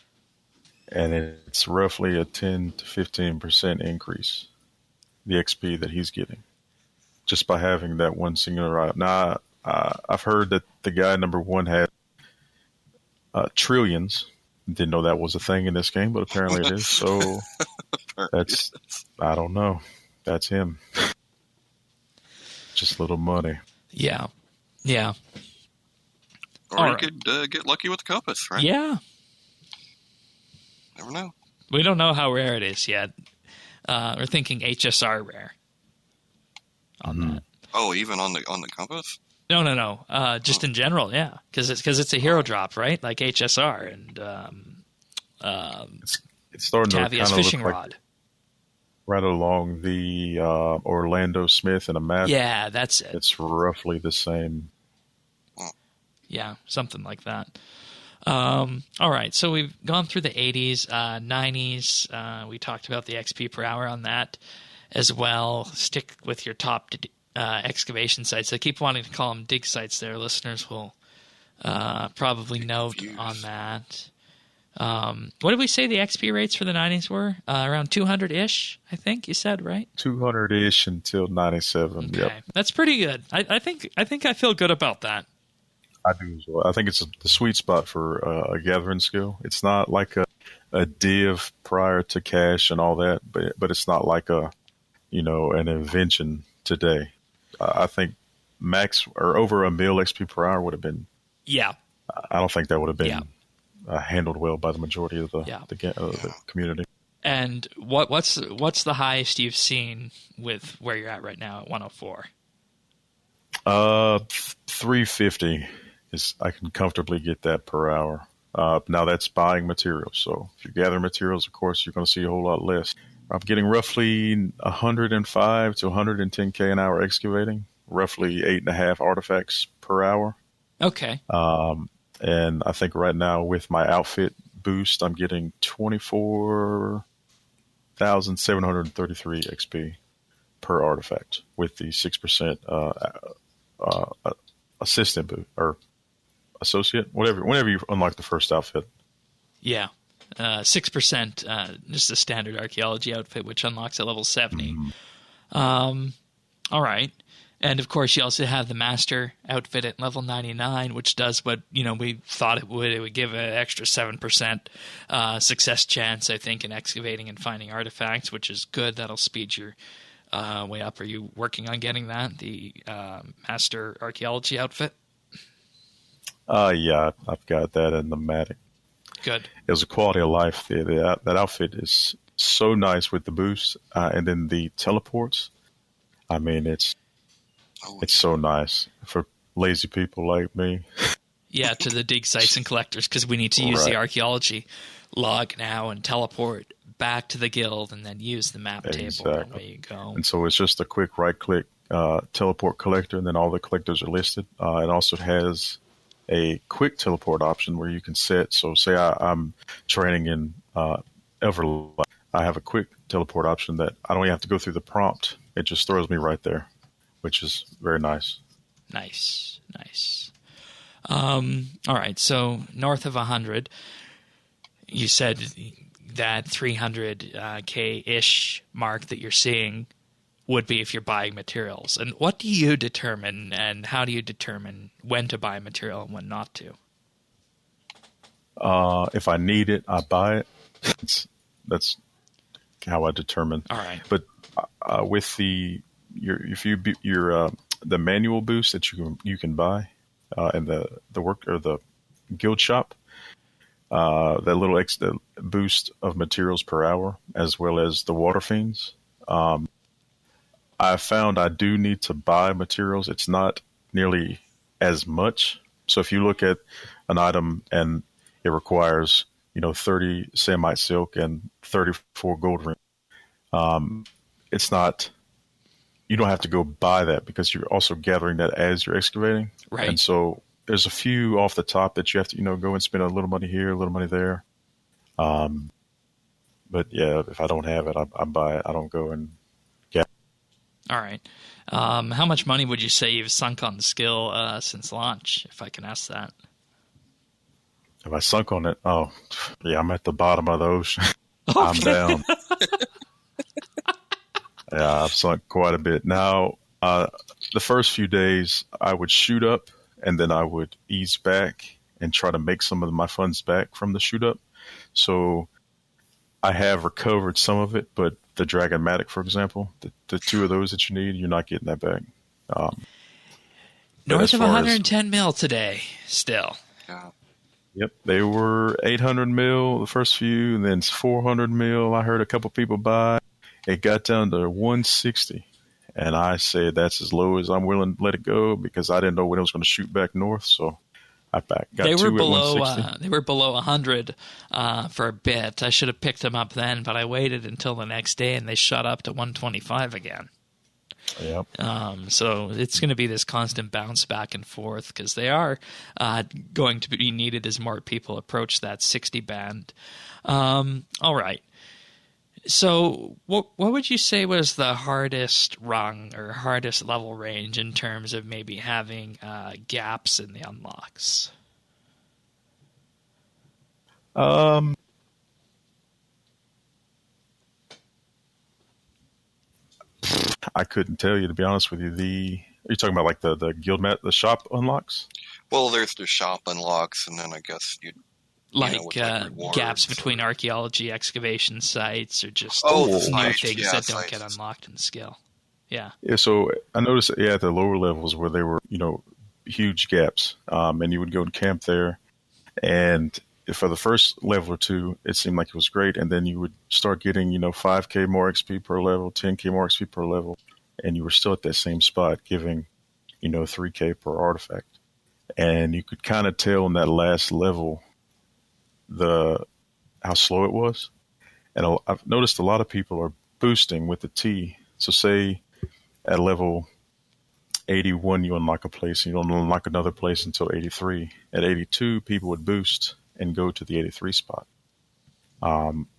And it's roughly a 10 to 15% increase, the XP that he's getting, just by having that one singular item. Now, I've heard that the guy number 1 had trillions. Didn't know that was a thing in this game, but apparently it is. So that's, I don't know. That's him. Just little money. Yeah. Yeah. Or you could get lucky with the compass, right? Yeah. Never know. We don't know how rare it is yet. We're thinking HSR rare on that. Oh, even on the compass? No. Just in general, yeah. Because it's a hero drop, right? Like HSR. And It's starting to Tavia's kind of fishing look like rod. right along the Orlando Smith and a map. Yeah, that's it. It's roughly the same. Yeah, something like that. All right, so we've gone through the 80s, 90s. We talked about the XP per hour on that as well. Stick with your top excavation sites. I keep wanting to call them dig sites there. Listeners will probably note on that. What did we say the XP rates for the 90s were? Around 200-ish, I think you said, right? 200-ish until 97. Okay. Yep. That's pretty good. I think I feel good about that. I do as well. I think it's the sweet spot for a gathering skill. It's not like a div prior to cache and all that, but it's not like an invention today. I think max or over a mil XP per hour would have been. Yeah. I don't think that would have been handled well by the majority of the community. And what's the highest you've seen with where you're at right now at 104? 350 is I can comfortably get that per hour. Now that's buying materials. So if you gather materials, of course, you're going to see a whole lot less. I'm getting roughly 105 to 110K an hour excavating, roughly 8.5 artifacts per hour. Okay. And I think right now with my outfit boost, I'm getting 24,733 XP per artifact with the 6% assistant boost or associate, whenever you unlock the first outfit. Yeah. 6%, just a standard archaeology outfit, which unlocks at level 70. Mm-hmm. All right. And of course, you also have the master outfit at level 99, which does what we thought it would. It would give an extra 7% success chance, I think, in excavating and finding artifacts, which is good. That'll speed your way up. Are you working on getting that, the master archaeology outfit? Yeah, I've got that in the Matic. Good. It was a quality of life. That outfit is so nice with the boost, and then the teleports. I mean, it's so nice for lazy people like me. Yeah, to the dig sites and collectors, because we need to use the archaeology log now and teleport back to the guild and then use the map table. Away you go. And so it's just a quick right-click teleport collector, and then all the collectors are listed. It also has a quick teleport option where you can set. So say I'm training in Everlight. I have a quick teleport option that I don't even have to go through the prompt. It just throws me right there, which is very nice. Nice. All right, so north of 100, you said that 300K-ish mark that you're seeing would be if you're buying materials. And what do you determine, and how do you determine when to buy a material and when not to? If I need it, I buy it. That's how I determine. All right. But with the manual boost that you can buy in the work or the guild shop, that little extra boost of materials per hour, as well as the water fiends. I found I do need to buy materials. It's not nearly as much. So if you look at an item and it requires 30 samite silk and 34 gold ring, it's not. You don't have to go buy that because you're also gathering that as you're excavating. Right. And so there's a few off the top that you have to, go and spend a little money here, a little money there. But yeah, if I don't have it, I buy it. I don't go and get it. All right. How much money would you say you've sunk on the skill since launch, if I can ask that? Have I sunk on it? Oh, yeah, I'm at the bottom of the ocean. Okay. I'm down. Yeah, I've sunk quite a bit. Now, the first few days, I would shoot up, and then I would ease back and try to make some of my funds back from the shoot up. So I have recovered some of it, but the Dragonmatic, for example, the two of those that you need, you're not getting that back. North of 110 mil today, still. Yeah. Yep, they were 800 mil the first few, and then 400 mil. I heard a couple people buy. It got down to 160, and I said that's as low as I'm willing to let it go because I didn't know when it was going to shoot back north. So got they were two at below 160. they were below 100 for a bit. I should have picked them up then, but I waited until the next day and they shot up to 125 again. Yep. So it's going to be this constant bounce back and forth because they are going to be needed as more people approach that 60 band. All right. So what would you say was the hardest rung or hardest level range in terms of maybe having gaps in the unlocks? I couldn't tell you, to be honest with you. Are you talking about like the guild the shop unlocks? Well, there's the shop unlocks, and then I guess Like rewards gaps between archaeology excavation sites or just Oh, new sites, things yeah, that don't sites. get unlocked in skill. Yeah. Yeah, so I noticed, at the lower levels where they were, huge gaps, and you would go and camp there, and for the first level or two, it seemed like it was great, and then you would start getting, 5K more XP per level, 10K more XP per level, and you were still at that same spot, giving, 3K per artifact, and you could kind of tell in that last level how slow it was, and I've noticed a lot of people are boosting with the T. So say at level 81, you unlock a place, and you don't unlock another place until 83. At 82, people would boost and go to the 83 spot,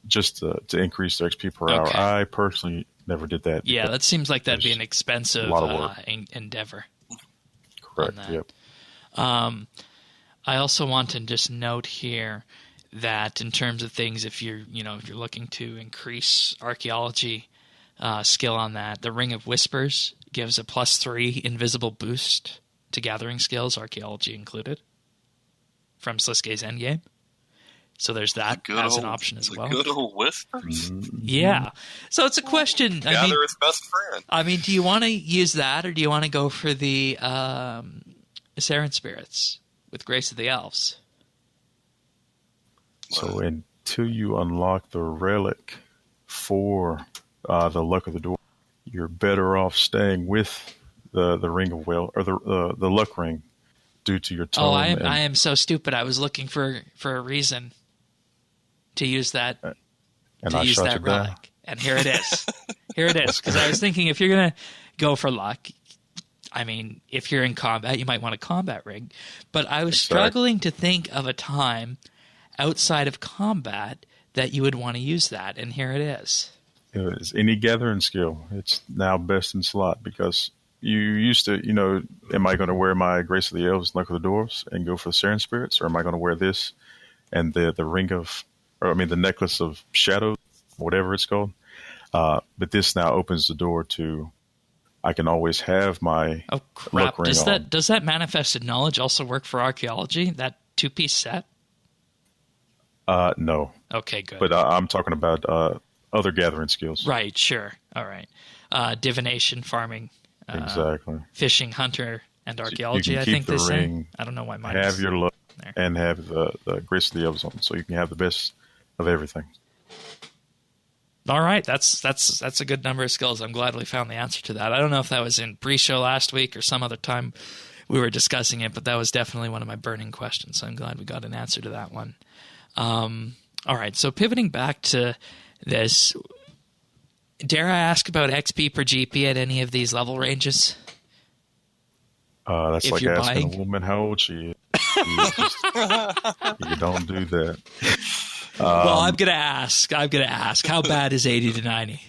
just to increase their XP per hour. I personally never did that. Yeah, that seems like that'd be an expensive endeavor. Correct. Yep. I also want to just note here that in terms of things, if you're looking to increase archaeology skill on that, the Ring of Whispers gives a +3 invisible boost to gathering skills, archaeology included, from Sliske's endgame. So there's that as an option as well. Good old Whispers. Yeah. So it's a question. Gatherer's best friend. I mean, do you want to use that, or do you want to go for the Saren Spirits with Grace of the Elves? So until you unlock the relic for the Luck of the Door, you're better off staying with the Ring of Well, or the Luck Ring, due to your tone. Oh, I am so stupid. I was looking for a reason to use that relic, and here it is. Here it is. Because I was thinking, if you're gonna go for luck, I mean, if you're in combat, you might want a combat ring. But I was struggling to think of a time outside of combat that you would want to use that, and here it is. It is any gathering skill. It's now best in slot, because you used to, am I going to wear my Grace of the Elves, Luck of the Dwarves, and go for the Saren Spirits, or am I going to wear this and the the Necklace of Shadows, whatever it's called? But this now opens the door to, I can always have my Luck ring on. Does that Manifested Knowledge also work for archaeology, that 2-piece set? No. Okay, good. But I'm talking about other gathering skills. Right, sure. All right. Divination, farming, exactly. Fishing, hunter, and archaeology, so I think they say. Ring, I don't know why mine have your luck there. And have the Grace of the Elves on, so you can have the best of everything. All right, that's a good number of skills. I'm glad we found the answer to that. I don't know if that was in pre-show last week or some other time we were discussing it, but that was definitely one of my burning questions, so I'm glad we got an answer to that one. All right, so pivoting back to this, dare I ask about XP per GP at any of these level ranges? That's if like you're asking buying? a woman how old she is. You don't do that. Well, I'm gonna ask. How bad is 80 to 90?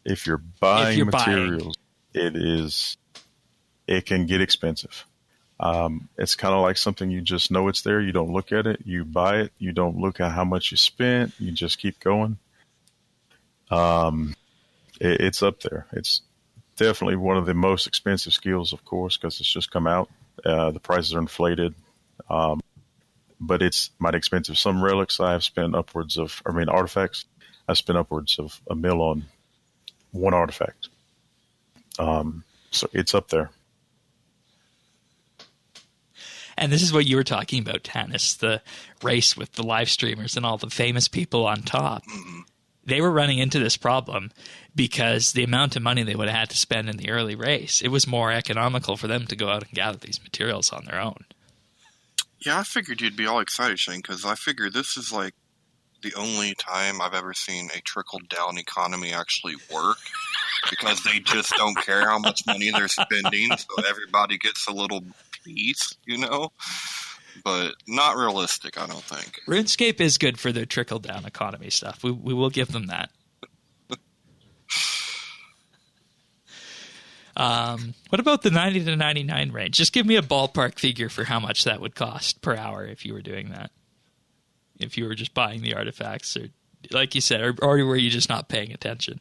If you're buying materials, it can get expensive. It's kind of like something you just know it's there. You don't look at it. You buy it. You don't look at how much you spent. You just keep going. It's up there. It's definitely one of the most expensive skills, of course, because it's just come out. The prices are inflated. But it's mighty expensive. Some relics I have spent artifacts, I've spent upwards of $1 million on one artifact. So it's up there. And this is what you were talking about, Tanis, the race with the live streamers and all the famous people on top. They were running into this problem because the amount of money they would have had to spend in the early race, it was more economical for them to go out and gather these materials on their own. Yeah, I figured you'd be all excited, Shane, because I figured this is like the only time I've ever seen a trickle-down economy actually work, because they just don't care how much money they're spending, so everybody gets a little piece, But not realistic, I don't think. RuneScape is good for their trickle-down economy stuff. We will give them that. What about the 90 to 99 range? Just give me a ballpark figure for how much that would cost per hour if you were doing that. If you were just buying the artifacts, or like you said, or were you just not paying attention?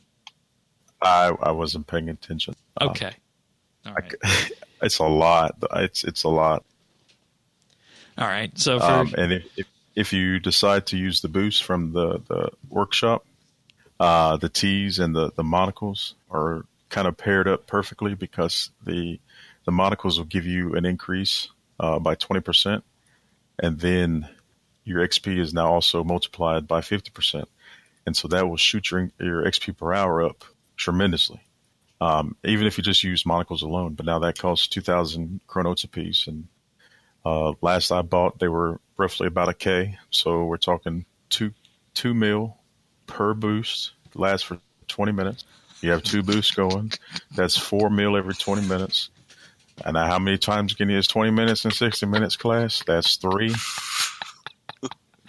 I wasn't paying attention. Okay. All right. It's a lot. It's a lot. All right. So, and if you decide to use the boost from the workshop, the tees and the monocles are kind of paired up perfectly, because the monocles will give you an increase by 20%, and then your XP is now also multiplied by 50%, and so that will shoot your XP per hour up tremendously. Even if you just use monocles alone, but now that costs 2,000 chronotes a piece, and last I bought, they were roughly about $1,000. So we're talking two mil per boost. Lasts for 20 minutes. You have 2 boosts going. That's 4 mil every 20 minutes. And how many times can you use 20 minutes in 60 minutes class? That's 3.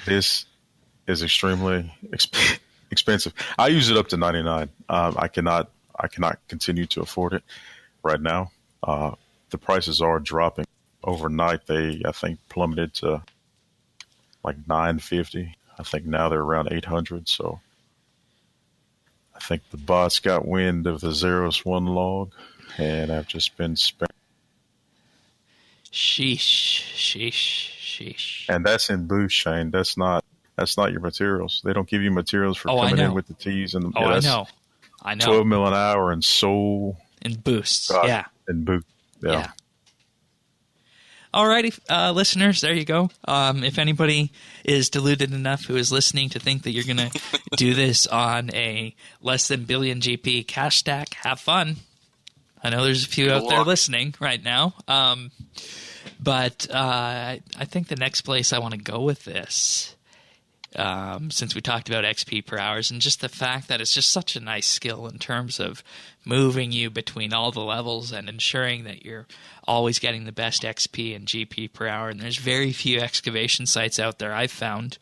This is extremely expensive. I use it up to 99. I cannot continue to afford it right now. The prices are dropping. Overnight, they, I think, plummeted to like $950. I think now they're around 800. So I think the bots got wind of the Zeros1 log, and I've just been spending. Sheesh. And that's in boost, Shane. That's not your materials. They don't give you materials for coming in with the T's and the. I know. 12 mil an hour and soul. And boosts, yeah. And boost, yeah. Alrighty, listeners, there you go. If anybody is deluded enough who is listening to think that you're going to do this on a less than billion GP cash stack, have fun. I know there's a few out there listening right now. But I think the next place I want to go with this, since we talked about XP per hours, and just the fact that it's just such a nice skill in terms of moving you between all the levels and ensuring that you're always getting the best XP and GP per hour. And there's very few excavation sites out there I've found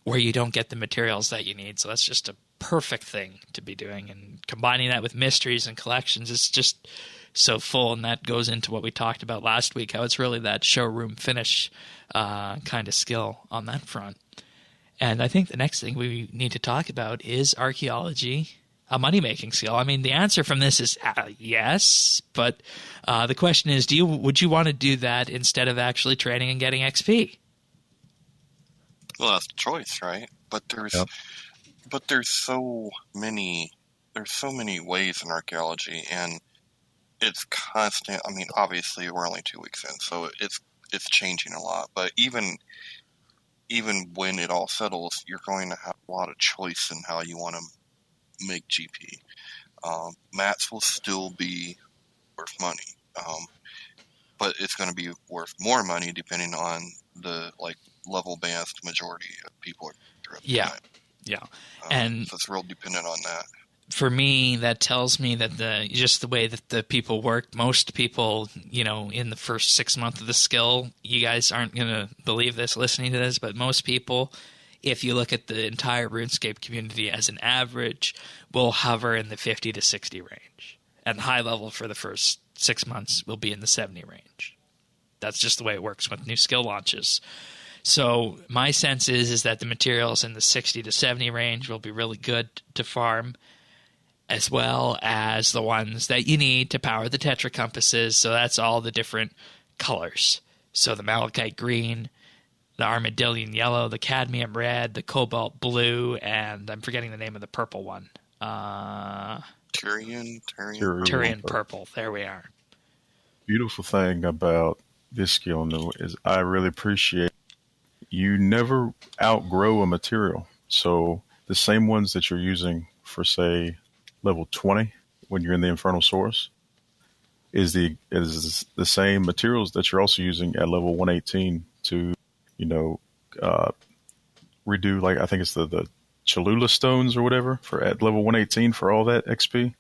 where you don't get the materials that you need. So that's just a perfect thing to be doing. And combining that with mysteries and collections, it's just so full. And that goes into what we talked about last week, how it's really that showroom finish kind of skill on that front. And I think the next thing we need to talk about is archaeology, a money-making skill. I mean, the answer from this is yes, but the question is, would you want to do that instead of actually training and getting XP? Well, that's a choice, right? But there's so many ways in archaeology, and it's constant. I mean, obviously, we're only 2 weeks in, so it's changing a lot. But even when it all settles, you're going to have a lot of choice in how you want to make GP. Mats will still be worth money, but it's going to be worth more money depending on the level-based majority of people. Yeah. And so it's real dependent on that. For me, that tells me that the way that the people work, most people, in the first 6 months of the skill, you guys aren't going to believe this listening to this, but most people, if you look at the entire RuneScape community as an average, will hover in the 50 to 60 range. And high level for the first 6 months will be in the 70 range. That's just the way it works with new skill launches. So my sense is that the materials in the 60 to 70 range will be really good to farm, as well as the ones that you need to power the tetra compasses. So that's all the different colors. So the malachite green, the armadillion yellow, the cadmium red, the cobalt blue, and I'm forgetting the name of the purple one. Turian purple. There we are. Beautiful thing about this skill is I really appreciate you never outgrow a material. So the same ones that you're using for, say, level 20 when you're in the Infernal Source is the same materials that you're also using at level 118 to, you know, redo, like, I think it's the Cholula stones or whatever for at level 118 for all that XP.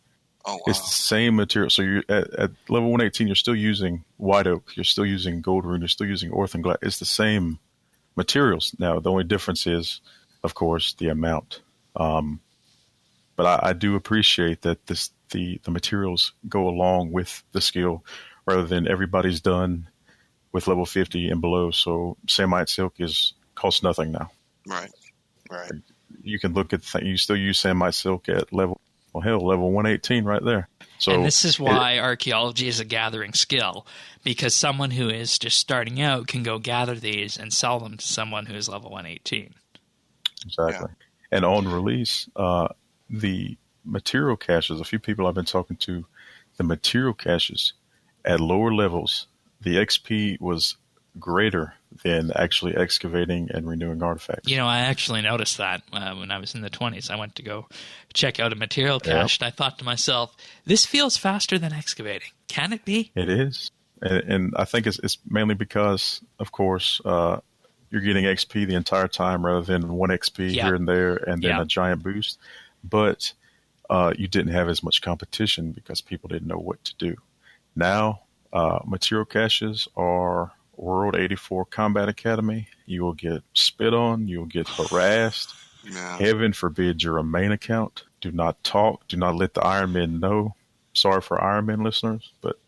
Oh, wow. It's the same material. So you're at level 118, you're still using white oak, you're still using gold rune, you're still using orthonglass. It's the same materials. Now, the only difference is, of course, the amount. But I do appreciate that the materials go along with the skill rather than everybody's done with level 50 and below. So Samite Silk costs nothing now. Right. Right. You can look at you still use Samite Silk at level 118 right there. So, and this is why archaeology is a gathering skill, because someone who is just starting out can go gather these and sell them to someone who is level 118. Exactly. Yeah. And on release, the material caches, a few people I've been talking to, the material caches at lower levels, the XP was greater than actually excavating and renewing artifacts. You know, I actually noticed that when I was in the 20s. I went to go check out a material cache, and I thought to myself, this feels faster than excavating. Can it be? It is. And I think it's mainly because, of course, you're getting XP the entire time rather than 1 XP here and there and then a giant boost. But you didn't have as much competition because people didn't know what to do. Now, material caches are World 84 Combat Academy. You will get spit on. You will get harassed. Yeah. Heaven forbid you're a main account. Do not talk. Do not let the Iron Men know. Sorry for Iron Men listeners, but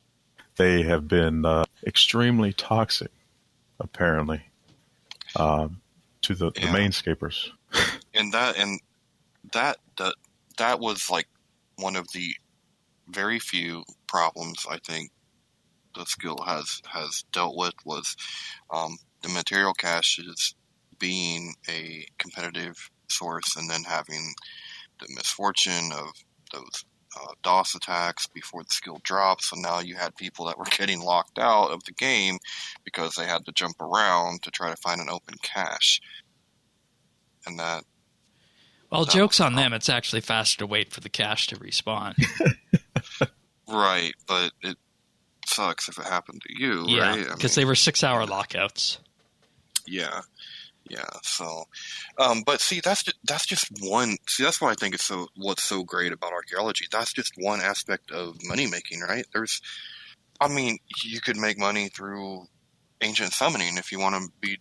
they have been extremely toxic, apparently, to the mainscapers. And that was like one of the very few problems I think the skill has dealt with was the material caches being a competitive source and then having the misfortune of those DOS attacks before the skill dropped. So now you had people that were getting locked out of the game because they had to jump around to try to find an open cache. And that... Well, joke's on them. It's actually faster to wait for the cache to respawn. Right, but it sucks if it happened to you, right? Yeah, because they were 6-hour lockouts. Yeah. So, but see, that's just one. See, that's what I think is what's so great about archaeology. That's just one aspect of money making, right? You could make money through ancient summoning if you want to be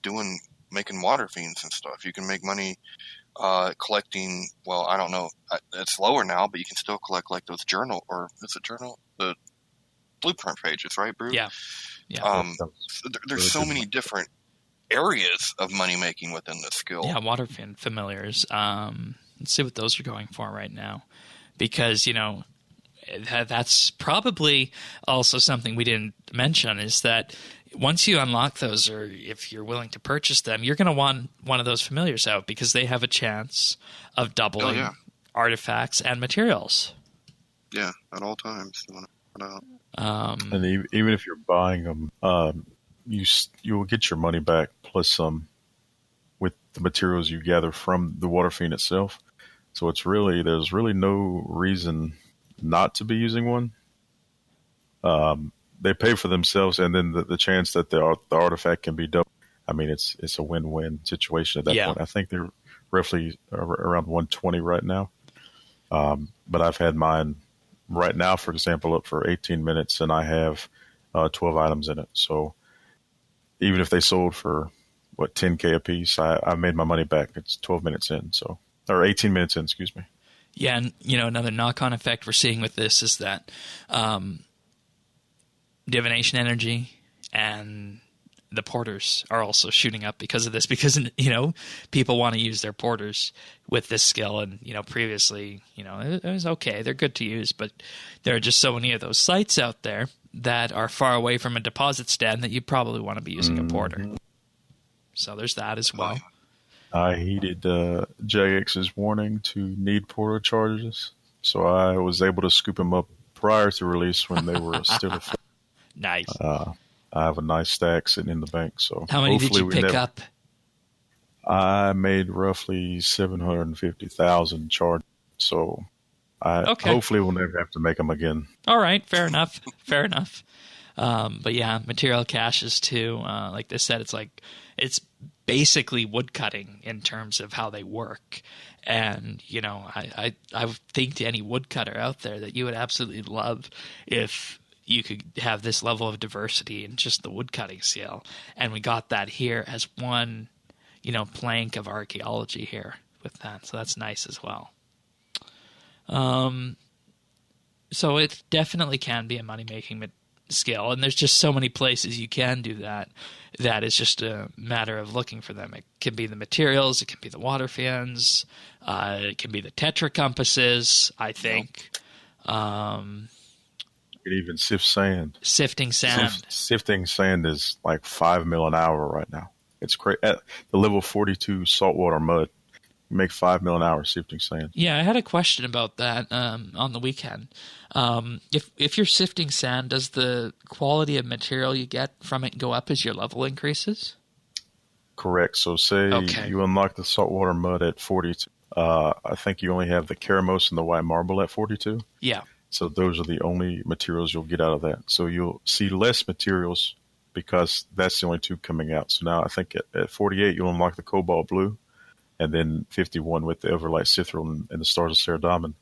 making water fiends and stuff. You can make money collecting. Well, I don't know. It's lower now, but you can still collect like those the blueprint pages, right, Bruce? Yeah. There's so many different areas of money making within this skill. Yeah, water familiars. Let's see what those are going for right now, because that's probably also something we didn't mention is that once you unlock those, or if you're willing to purchase them, you're going to want one of those familiars out because they have a chance of doubling artifacts and materials. Yeah, at all times. You want to put out. And even if you're buying them, you will get your money back plus some with the materials you gather from the water fiend itself. So there's really no reason not to be using one. They pay for themselves, and then the chance that the artifact can be doubled. I mean, it's a win-win situation at that point. I think they're roughly around 120 right now. But I've had mine right now, for example, up for 18 minutes, and I have 12 items in it. So even if they sold for, 10K a piece, I made my money back. It's 12 minutes in, or 18 minutes in, excuse me. Yeah, and another knock-on effect we're seeing with this is that divination energy and the porters are also shooting up because of this, because people want to use their porters with this skill, and previously it was okay, they're good to use, but there are just so many of those sites out there that are far away from a deposit stand that you probably want to be using a porter. So there's that as well. I heeded JX's warning to need porter charges, so I was able to scoop them up prior to release when they were still a Nice. I have a nice stack sitting in the bank. So how many did you pick up? I made roughly 750,000 charges. So hopefully we'll never have to make them again. All right, fair enough. Fair enough. But yeah, material caches too. Like they said, it's basically woodcutting in terms of how they work. And, I think to any woodcutter out there that you would absolutely love if you could have this level of diversity in just the woodcutting skill. And we got that here as one, plank of archaeology here with that. So that's nice as well. So it definitely can be a money-making skill, and there's just so many places you can do that. That is just a matter of looking for them. It can be the materials, it can be the water fans, it can be the tetra compasses, I think. You could even sift sand. Sifting sand. Sifting sand is like 5 mil an hour right now. It's crazy. At the level 42 saltwater mud, you make 5 mil an hour sifting sand. Yeah, I had a question about that on the weekend. If you're sifting sand, does the quality of material you get from it go up as your level increases? Correct. So say you unlock the saltwater mud at 42. I think you only have the Keramos and the white marble at 42. Yeah. So those are the only materials you'll get out of that. So you'll see less materials because that's the only two coming out. So now I think at 48 you'll unlock the cobalt blue, and then 51 with the Everlight Cithril and the Stars of Ceridamon.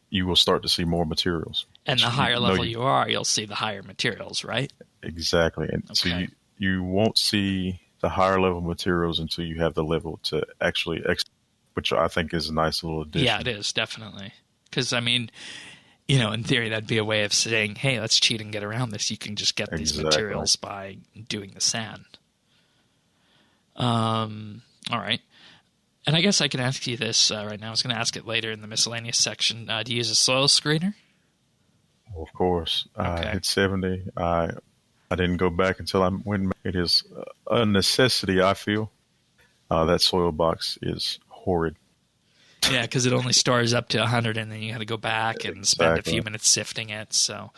You will start to see more materials. And the higher level you are, you'll see the higher materials, right? Exactly. And so you won't see the higher level materials until you have the level to actually which I think is a nice little addition. Yeah, it is, definitely. Because, in theory, that'd be a way of saying, hey, let's cheat and get around this. You can just get these materials by doing the sand. All right. And I guess I can ask you this right now. I was going to ask it later in the miscellaneous section. Do you use a soil screener? Of course. Okay. I hit 70. I didn't go back until I went. It is a necessity, I feel. That soil box is horrid. Yeah, because it only stores up to 100, and then you got to go back and spend a few minutes sifting it. So,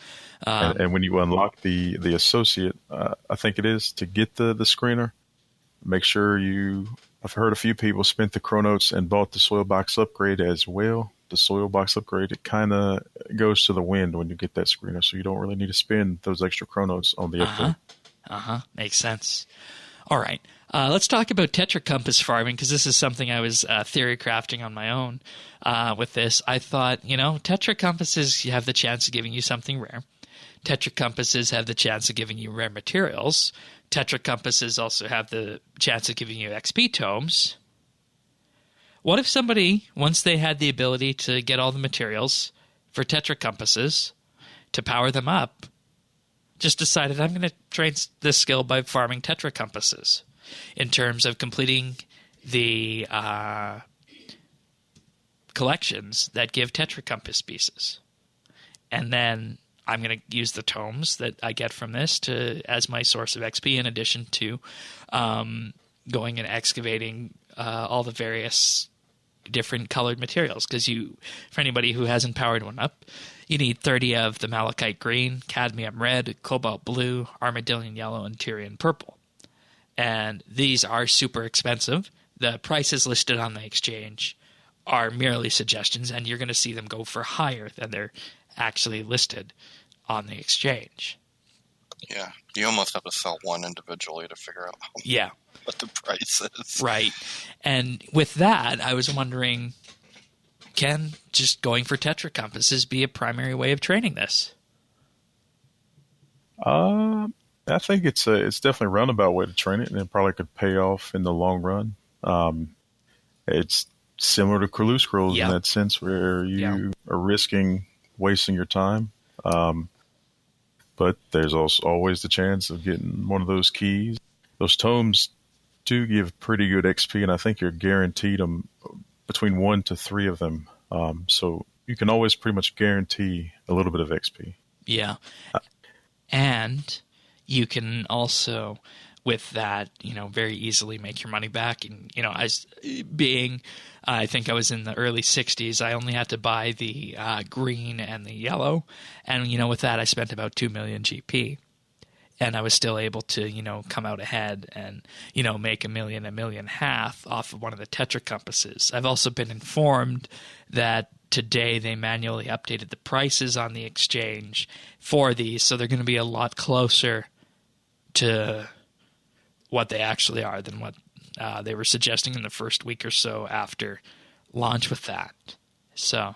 and when you unlock the associate, I think it is, to get the screener, make sure I've heard a few people spent the chronotes and bought the soil box upgrade as well. The soil box upgrade, it kind of goes to the wind when you get that screener, so you don't really need to spend those extra chronotes on the upgrade. Makes sense. All right. Let's talk about tetra compass farming, because this is something I was theory crafting on my own with this. I thought, tetra compasses have the chance of giving you something rare. Tetra compasses have the chance of giving you rare materials. Tetra compasses also have the chance of giving you XP tomes. What if somebody, once they had the ability to get all the materials for tetra compasses to power them up, just decided, I'm going to train this skill by farming tetra compasses in terms of completing the collections that give tetra compass pieces. And then I'm going to use the tomes that I get from this as my source of XP, in addition to going and excavating all the various different colored materials. Because for anybody who hasn't powered one up, you need 30 of the malachite green, cadmium red, cobalt blue, armadillion yellow, and Tyrian purple. And these are super expensive. The prices listed on the exchange are merely suggestions, and you're going to see them go for higher than they're actually listed on the exchange. Yeah, you almost have to sell one individually to figure out what the price is. Right. And with that, I was wondering, can just going for tetra compasses be a primary way of training this? I think it's definitely a roundabout way to train it, and it probably could pay off in the long run. It's similar to Clue Scrolls in that sense, where you are risking wasting your time. But there's also always the chance of getting one of those keys. Those tomes do give pretty good XP, and I think you're guaranteed them between 1 to 3 of them. So you can always pretty much guarantee a little bit of XP. Yeah. And you can also, with that, very easily make your money back. And, I think I was in the early 60s, I only had to buy the green and the yellow. And, with that, I spent about 2 million GP. And I was still able to, come out ahead and, make $1 million, $1.5 million off of one of the tetra compasses. I've also been informed that today they manually updated the prices on the exchange for these, so they're going to be a lot closer to what they actually are than what they were suggesting in the first week or so after launch with that. So,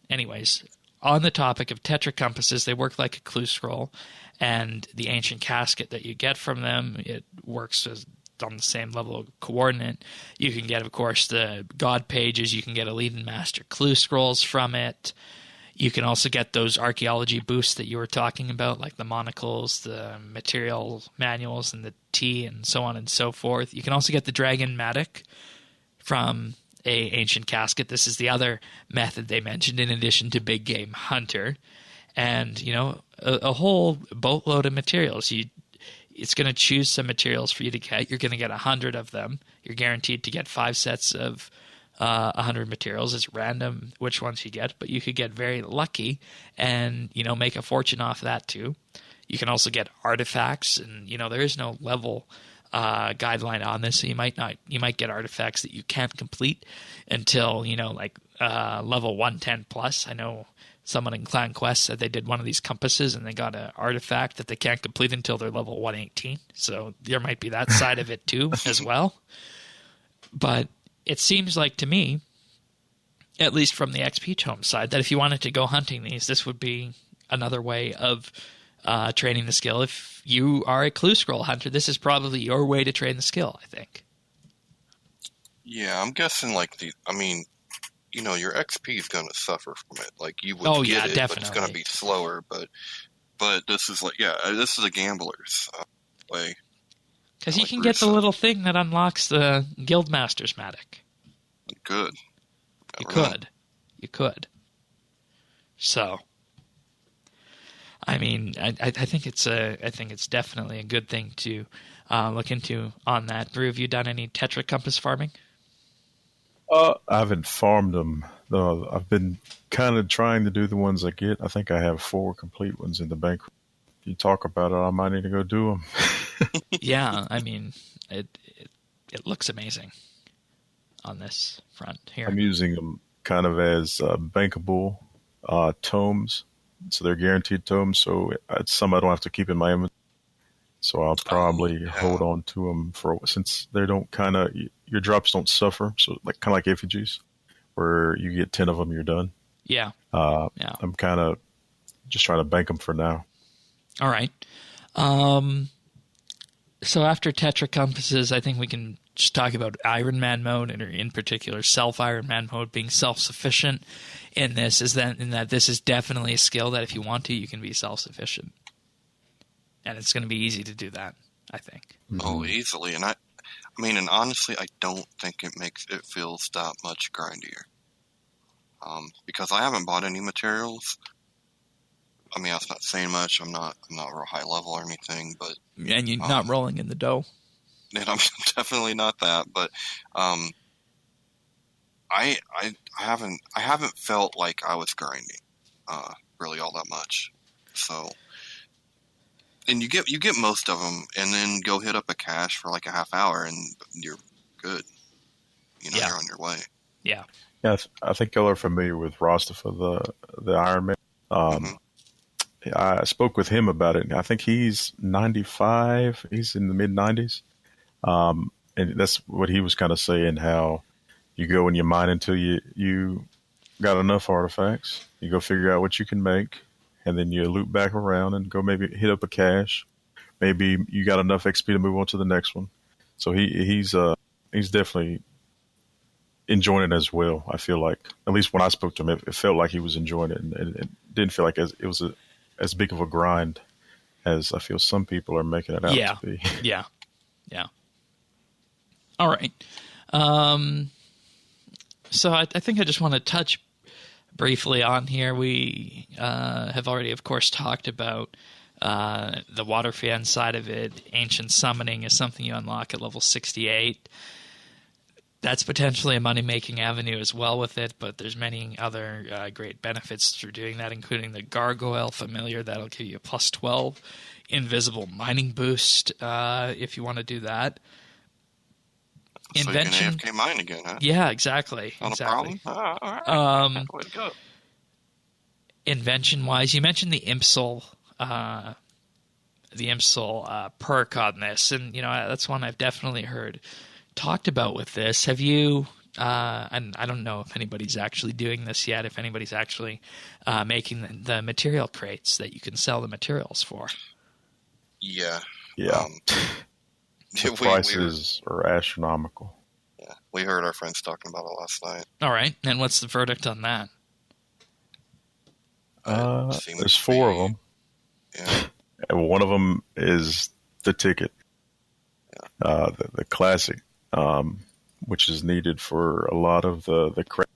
anyways, on the topic of tetra compasses, they work like a clue scroll, and the ancient casket that you get from them, it works on the same level of coordinate. You can get, of course, the God pages. You can get Elite and Master clue scrolls from it. You can also get those archaeology boosts that you were talking about, like the monocles, the material manuals, and the tea, and so on and so forth. You can also get the Dragon Matic from a ancient casket. This is the other method they mentioned in addition to Big Game Hunter. And, a whole boatload of materials. It's going to choose some materials for you to get. You're going to get 100 of them. You're guaranteed to get 5 sets of 100 materials. It's random which ones you get, but you could get very lucky and, make a fortune off that too. You can also get artifacts, and, there is no level guideline on this, so you might get artifacts that you can't complete until, level 110 plus. I know someone in Clan Quest said they did one of these compasses and they got an artifact that they can't complete until they're level 118. So there might be that side of it too as well. But it seems like to me, at least from the XP Tome side, that if you wanted to go hunting these, this would be another way of training the skill. If you are a clue scroll hunter, this is probably your way to train the skill, I think. Yeah, I'm guessing your XP is going to suffer from it. Like you would get it, definitely. but it's going to be slower. But this is this is a gambler's way. Because you can get the little thing that unlocks the Guildmaster's Matic. Good. You could. So, I think it's definitely a good thing to look into on that. Drew, have you done any Tetra Compass farming? I haven't farmed them, though. I've been kind of trying to do the ones I get. I think I have 4 complete ones in the bank. If you talk about it, I might need to go do them. Yeah, it looks amazing on this front here. I'm using them kind of as bankable tomes, so they're guaranteed tomes. So it's some I don't have to keep in my inventory. So I'll probably hold on to them since they don't your drops don't suffer. So kind of like effigies, where you get 10 of them, you're done. Yeah. I'm kind of just trying to bank them for now. All right. So after Tetra Compasses, I think we can just talk about Iron Man mode, and in particular self-Iron Man mode being self-sufficient in this, in that this is definitely a skill that if you want to, you can be self-sufficient. And it's going to be easy to do that, I think. Oh, easily. And and honestly, I don't think it feels that much grindier. Because I haven't bought any materials. That's not saying much. I'm not real high level or anything, but and you're not rolling in the dough. And I'm definitely not that. But I haven't felt like I was grinding really all that much. So, and you get most of them, and then go hit up a cache for like a half hour, and you're good. You're on your way. Yeah. Yeah, I think y'all are familiar with Rostafa, the Iron Man. I spoke with him about it. I think he's 95. He's in the mid-90s. And that's what he was kind of saying, how you go and you mine until you got enough artifacts. You go figure out what you can make, and then you loop back around and go maybe hit up a cache. Maybe you got enough XP to move on to the next one. So he's definitely enjoying it as well. I feel like, at least when I spoke to him, it felt like he was enjoying it, and it didn't feel like it was as big of a grind as I feel some people are making it out to be. Yeah. All right. So I think I just want to touch briefly on here. We have already, of course, talked about the water fan side of it. Ancient Summoning is something you unlock at level 68. That's potentially a money-making avenue as well with it, but there's many other great benefits through doing that, including the Gargoyle Familiar. That'll give you a plus 12 invisible mining boost if you want to do that. Invention. So you can AFK mine again, huh? Yeah, exactly. Not exactly. a problem? All right. Way to go. Invention-wise, you mentioned the Imsul perk on this, and that's one I've definitely heard talked about with this. Have you? And I don't know if anybody's actually doing this yet. If anybody's actually making the material crates that you can sell the materials for. Yeah. Yeah. The prices are astronomical. Yeah, we heard our friends talking about it last night. All right, and what's the verdict on that? There's 4 of them. Yeah. And one of them is the ticket, the classic, which is needed for a lot of the craft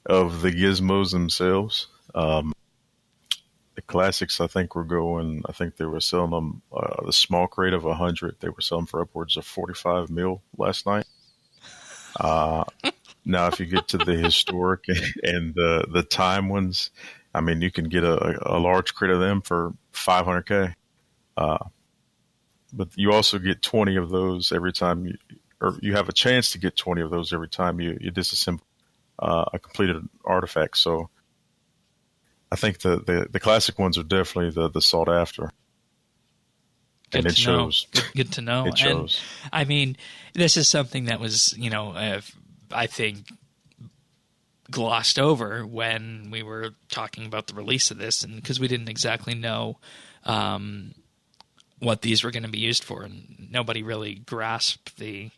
of the gizmos themselves. The classics, I think they were selling them, the small crate of 100, they were selling for upwards of 45 mil last night. Now, if you get to the historic and the time ones, I mean, you can get a large crate of them for 500K. But you also get 20 of those every time you have a chance to get 20 of those every time you disassemble a completed artifact. So I think the classic ones are definitely the sought after. Good and it shows. Good to know. It shows. And, I mean, this is something that was, I think, glossed over when we were talking about the release of this, and because we didn't exactly know what these were going to be used for, and nobody really grasped the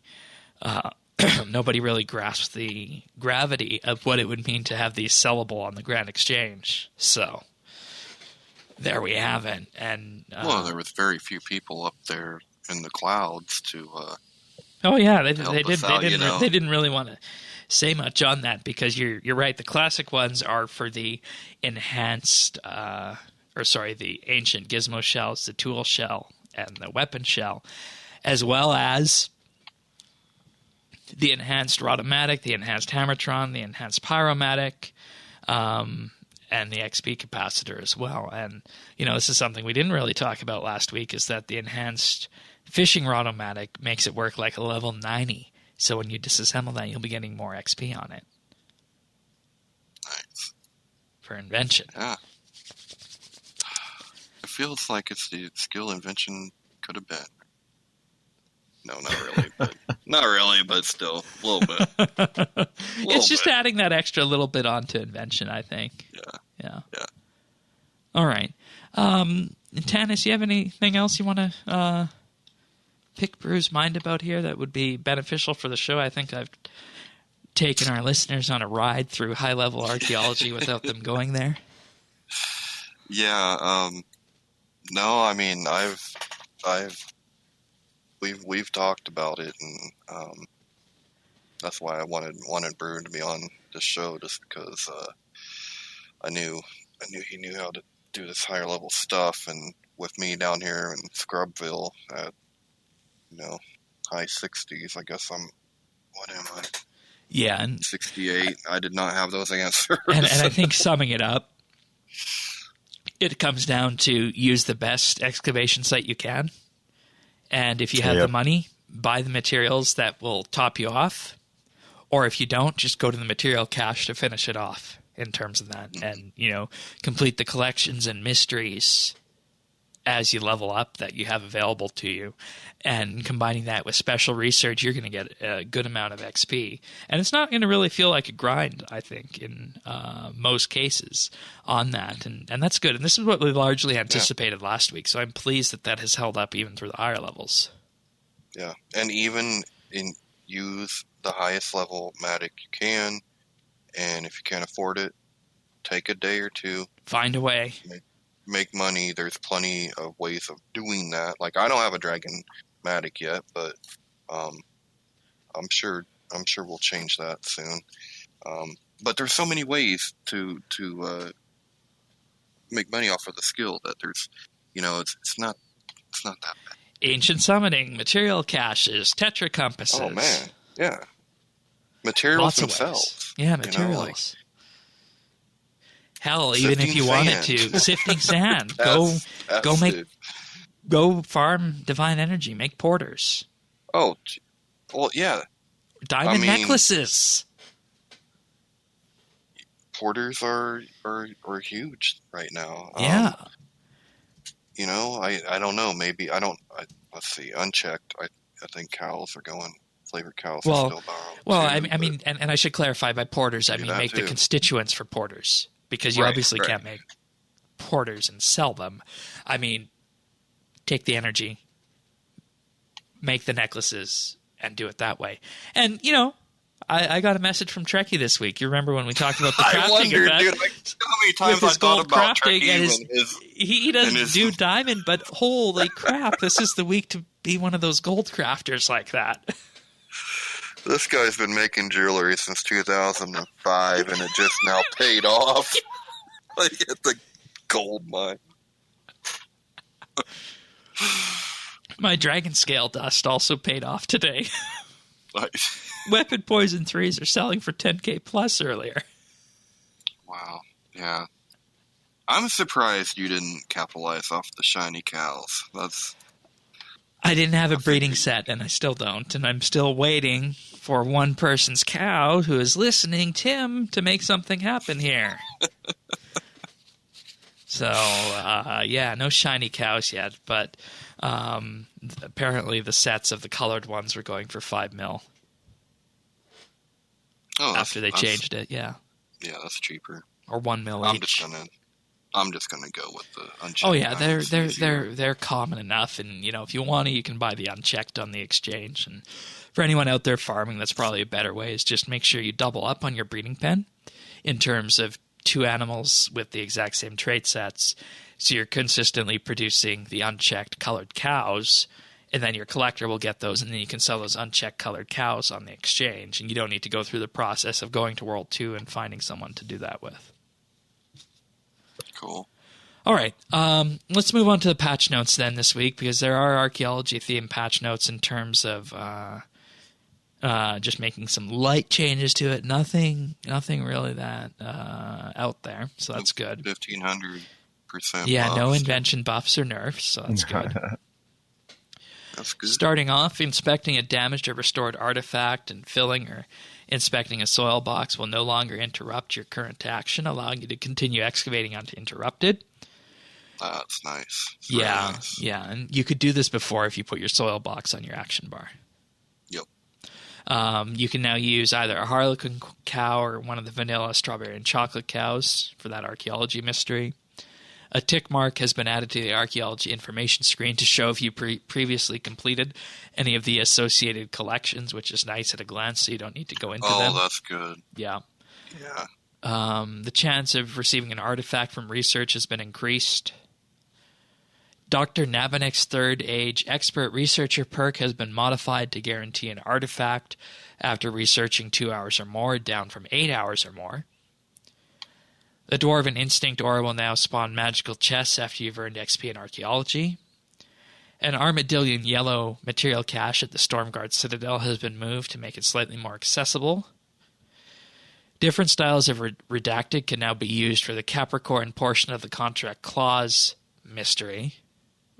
gravity of what it would mean to have these sellable on the Grand Exchange. So there we have it. And well, there was very few people up there in the clouds to. Oh yeah, they didn't really want to say much on that, because you're right. The classic ones are for the enhanced, the ancient gizmo shells, the tool shell, and the weapon shell, as well as the enhanced Rotomatic, the enhanced Hammertron, the enhanced Pyromatic, and the XP capacitor as well. And, this is something we didn't really talk about last week, is that the enhanced fishing Rotomatic makes it work like a level 90. So when you disassemble that, you'll be getting more XP on it. Nice. For invention. Yeah. It feels like it's the skill invention could have been. No, not really. Not really, but still, a little bit. It's just adding that extra little bit onto invention, I think. Yeah. All right. Tanis, you have anything else you want to pick Brew's mind about here that would be beneficial for the show? I think I've taken our listeners on a ride through high-level archaeology without them going there. Yeah. No, I mean, we've talked about it, and that's why I wanted Brew to be on this show, just because I knew he knew how to do this higher level stuff, and with me down here in Scrubville at high 60s, I guess what am I? Yeah, and 68. I did not have those answers. And I think summing it up, it comes down to use the best excavation site you can. And if you have the money, buy the materials that will top you off. Or if you don't, just go to the material cache to finish it off in terms of that. And, complete the collections and mysteries as you level up that you have available to you. And combining that with special research, you're going to get a good amount of XP. And it's not going to really feel like a grind, I think, in most cases on that. And that's good. And this is what we largely anticipated last week. So I'm pleased that has held up even through the higher levels. Yeah. And even use the highest level Matic you can. And if you can't afford it, take a day or two. Find a way. Make money. There's plenty of ways of doing that. Like, I don't have a Dragon Matic yet, but I'm sure we'll change that soon. But there's so many ways to make money off of the skill that there's, it's not that bad. Ancient summoning, material caches, tetra compasses. Oh man, yeah. Materials Lots themselves. Yeah, materials. Hell, even if you wanted to, sifting sand. Go farm divine energy. Make porters. Oh, well, yeah. Diamond necklaces. Porters are huge right now. Yeah. I don't know. Maybe let's see. Unchecked. I think cows are going. Flavored cows are still down. I mean, and I should clarify by porters, I mean make the constituents for porters, because you obviously can't make porters and sell them. I mean, take the energy, make the necklaces, and do it that way. And, I got a message from Trekkie this week. You remember when we talked about the crafting I wondered, effect? Dude, how many times I thought about crafting Trekkie he doesn't do diamond, but holy crap, this is the week to be one of those gold crafters like that. This guy's been making jewelry since 2005, and it just now paid off. Like at the gold mine. My dragon scale dust also paid off today. Nice. Weapon Poison 3s are selling for 10K plus earlier. Wow. Yeah. I'm surprised you didn't capitalize off the shiny cows. I didn't have a breeding set, and I still don't, and I'm still waiting for one person's cow who is listening, Tim, to make something happen here. So, no shiny cows yet, but apparently the sets of the colored ones were going for $5 million. Oh, after they changed it, yeah. Yeah, that's cheaper. Or $1 million each. I'm just gonna go with the unchecked. Oh yeah, they're common enough, and if you want to, you can buy the unchecked on the exchange. And for anyone out there farming, that's probably a better way. Is just make sure you double up on your breeding pen in terms of two animals with the exact same trait sets, so you're consistently producing the unchecked colored cows, and then your collector will get those, and then you can sell those unchecked colored cows on the exchange, and you don't need to go through the process of going to World 2 and finding someone to do that with. Cool. All right, let's move on to the patch notes then this week, because there are archaeology-themed patch notes in terms of just making some light changes to it. Nothing really that out there, so that's good. 1,500%. Yeah, buffs. No invention buffs or nerfs, so that's good. That's good. Starting off, inspecting a damaged or restored artifact and filling or inspecting a soil box will no longer interrupt your current action, allowing you to continue excavating uninterrupted. That's nice. Nice. Yeah, and you could do this before if you put your soil box on your action bar. Yep. You can now use either a Harlequin cow or one of the vanilla, strawberry, and chocolate cows for that archaeology mystery. A tick mark has been added to the archaeology information screen to show if you previously completed any of the associated collections, which is nice at a glance, so you don't need to go into them. Oh, that's good. Yeah. Yeah. The chance of receiving an artifact from research has been increased. Dr. Nabanek's Third Age Expert Researcher perk has been modified to guarantee an artifact after researching 2 hours or more, down from 8 hours or more. The Dwarven Instinct aura will now spawn magical chests after you've earned XP in Archaeology. An Armadillion Yellow material cache at the Stormguard Citadel has been moved to make it slightly more accessible. Different styles of Redacted can now be used for the Capricorn portion of the Contract Clause mystery.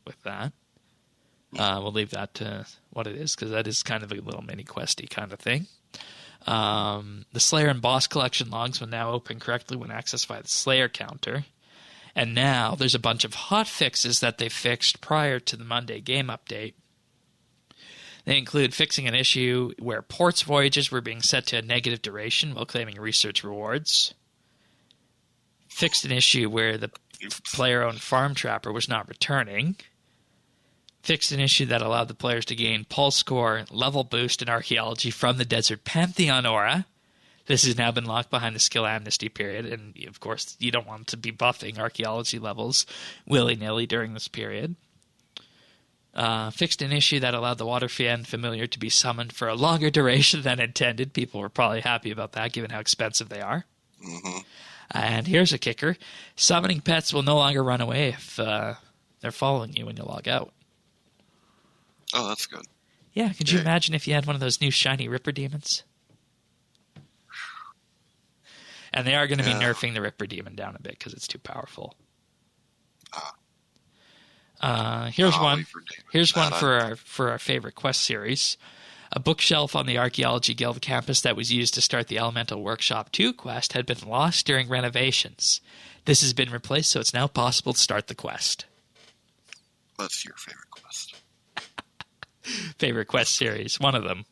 With that, we'll leave that to what it is, because that is kind of a little mini questy kind of thing. The Slayer and Boss collection logs will now open correctly when accessed by the Slayer counter. And now there's a bunch of hot fixes that they fixed prior to the Monday game update. They include fixing an issue where ports voyages were being set to a negative duration while claiming research rewards. Fixed an issue where the player-owned farm trapper was not returning. Fixed an issue that allowed the players to gain pulse score level boost in Archaeology from the Desert Pantheon aura. This has now been locked behind the skill amnesty period, and of course you don't want to be buffing Archaeology levels willy-nilly during this period. Fixed an issue that allowed the Waterfan familiar to be summoned for a longer duration than intended. People were probably happy about that, given how expensive they are. Mm-hmm. And here's a kicker. Summoning pets will no longer run away if they're following you when you log out. Oh, that's good. Yeah, could you imagine if you had one of those new shiny Ripper Demons? And they are going to be nerfing the Ripper Demon down a bit because it's too powerful. Here's one for our favorite quest series. A bookshelf on the Archaeology Guild campus that was used to start the Elemental Workshop 2 quest had been lost during renovations. This has been replaced, so it's now possible to start the quest. What's your favorite quest? Favorite quest series. One of them.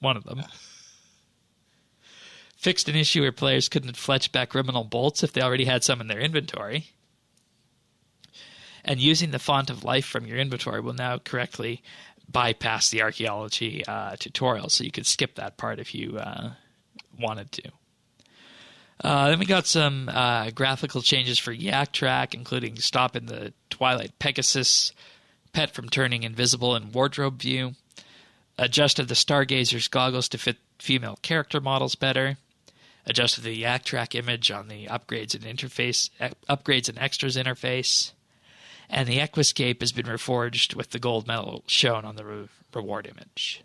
Fixed an issue where players couldn't fletch back criminal bolts if they already had some in their inventory. And using the font of life from your inventory will now correctly bypass the archaeology tutorial, so you could skip that part if you wanted to. Then we got some graphical changes for Yak Track, including stopping the Twilight Pegasus pet from turning invisible in wardrobe view, adjusted the Stargazer's goggles to fit female character models better, adjusted the Yak Track image on the upgrades and extras interface, and the Equiscape has been reforged with the gold medal shown on the reward image.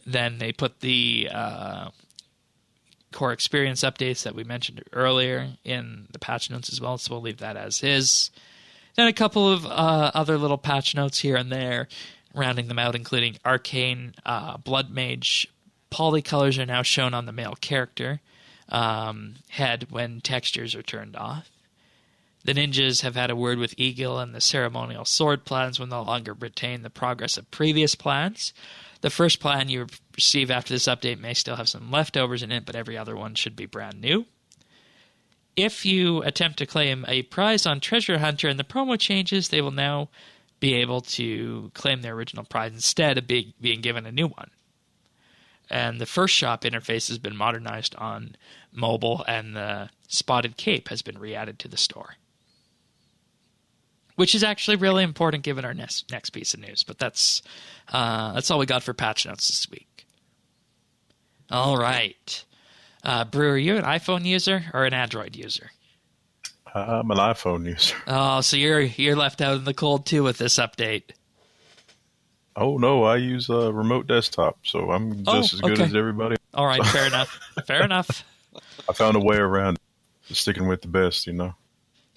Then they put the core experience updates that we mentioned earlier in the patch notes as well, so we'll leave that as is. Then a couple of other little patch notes here and there, rounding them out, including Arcane Blood Mage polycolors are now shown on the male character head when textures are turned off. The ninjas have had a word with Eagle, and the ceremonial sword plans will no longer retain the progress of previous plans. The first plan you receive after this update may still have some leftovers in it, but every other one should be brand new. If you attempt to claim a prize on Treasure Hunter and the promo changes, they will now be able to claim their original prize instead of being given a new one. And the first shop interface has been modernized on mobile, and the spotted cape has been re-added to the store. Which is actually really important given our next piece of news. But that's all we got for patch notes this week. All right. Brew, are you an iPhone user or an Android user? I'm an iPhone user. Oh, so you're left out in the cold too with this update. Oh, no, I use a remote desktop, so I'm just as good as everybody. All right, fair enough. Fair enough. I found a way around it. Sticking with the best, you know.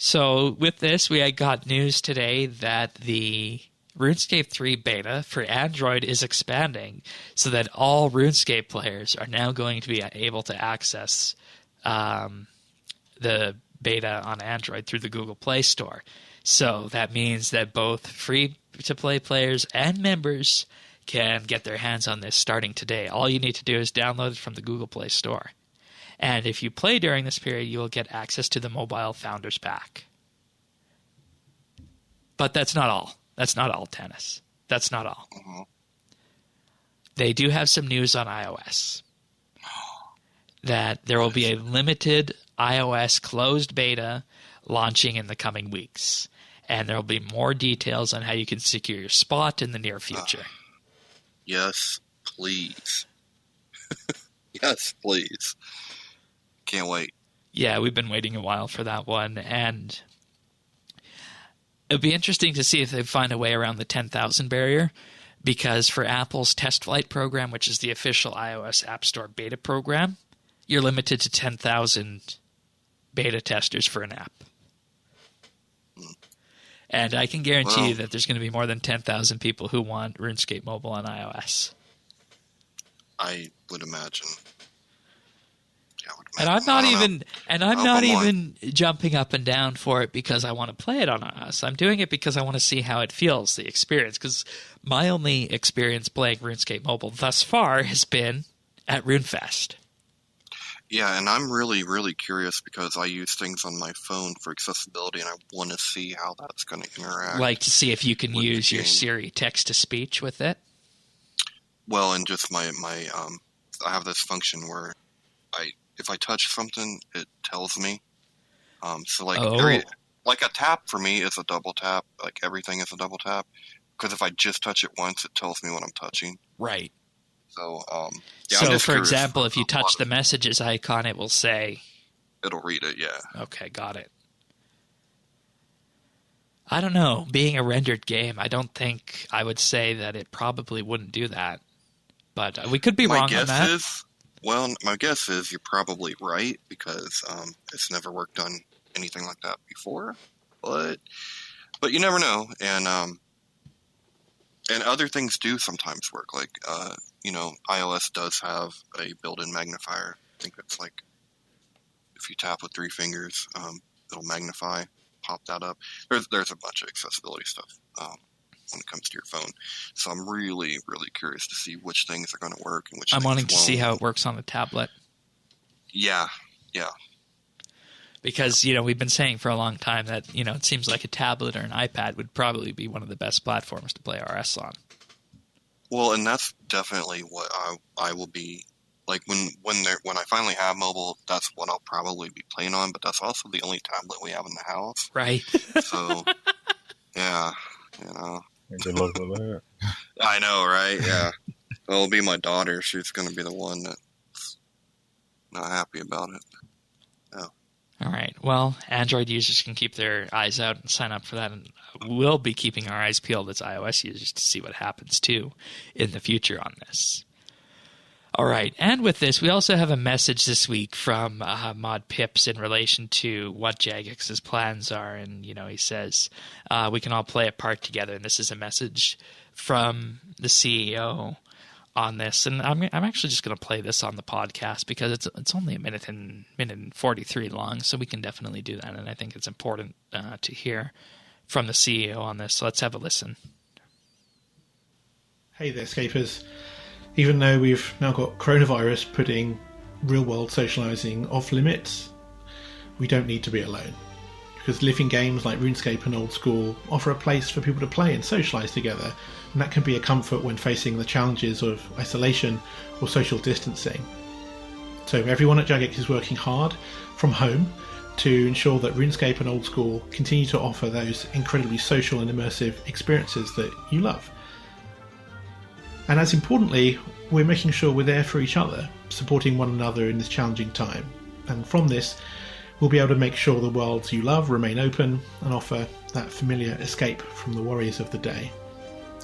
So with this, we got news today that the RuneScape 3 beta for Android is expanding so that all RuneScape players are now going to be able to access the beta on Android through the Google Play Store. So that means that both free-to-play players and members can get their hands on this starting today. All you need to do is download it from the Google Play Store. And if you play during this period, you will get access to the Mobile Founders Pack. But that's not all. That's not all, Tennis. That's not all. Mm-hmm. They do have some news on iOS. That there will be a limited iOS closed beta launching in the coming weeks. And there will be more details on how you can secure your spot in the near future. Yes, please. Yes, please. Can't wait. Yeah, we've been waiting a while for that one, and it would be interesting to see if they find a way around the 10,000 barrier, because for Apple's Test Flight program, which is the official iOS App Store beta program, you're limited to 10,000 beta testers for an app. And I can guarantee you that there's going to be more than 10,000 people who want RuneScape Mobile on iOS. I would imagine. And I'm not even jumping up and down for it because I want to play it on iOS. I'm doing it because I want to see how it feels, the experience. Because my only experience playing RuneScape Mobile thus far has been at RuneFest. Yeah, and I'm really, really curious because I use things on my phone for accessibility, and I want to see how that's going to interact. Like to see if you can use your Siri text-to-speech with it? Well, and just my I have this function where if I touch something, it tells me. So like a tap for me is a double tap. Like everything is a double tap. Because if I just touch it once, it tells me what I'm touching. Right. So, so for example, if you touch the messages icon, it will say... It'll read it, yeah. Okay, got it. I don't know. Being a rendered game, I don't think I would say that it probably wouldn't do that. But we could be wrong on that. My guess is you're probably right because it's never worked on anything like that before. But you never know. And And other things do sometimes work. Like, iOS does have a built-in magnifier. I think it's like if you tap with 3 fingers, it'll magnify, pop that up. There's a bunch of accessibility stuff when it comes to your phone. So I'm really, really curious to see which things are going to work and which I'm things wanting to won't. see how it works on the tablet. Yeah. Because, we've been saying for a long time that, it seems like a tablet or an iPad would probably be one of the best platforms to play RS on. Well, and that's definitely what I will be like when I finally have mobile. That's what I'll probably be playing on. But that's also the only tablet we have in the house, right? So, yeah, Good luck with that. I know, right? Yeah, it'll be my daughter. She's going to be the one that's not happy about it. Oh. All right. Well, Android users can keep their eyes out and sign up for that, and we'll be keeping our eyes peeled as iOS users to see what happens too in the future on this. All right. And with this, we also have a message this week from Mod Pips in relation to what Jagex's plans are. And, he says, we can all play a part together. And this is a message from the CEO on this. And I'm actually just going to play this on the podcast because it's only a minute and 43 long. So we can definitely do that. And I think it's important to hear from the CEO on this. So let's have a listen. Hey there, Scapers. Even though we've now got coronavirus putting real-world socialising off limits, we don't need to be alone. Because living games like RuneScape and Old School offer a place for people to play and socialise together, and that can be a comfort when facing the challenges of isolation or social distancing. So everyone at Jagex is working hard from home to ensure that RuneScape and Old School continue to offer those incredibly social and immersive experiences that you love. And as importantly, we're making sure we're there for each other, supporting one another in this challenging time. And from this, we'll be able to make sure the worlds you love remain open and offer that familiar escape from the worries of the day.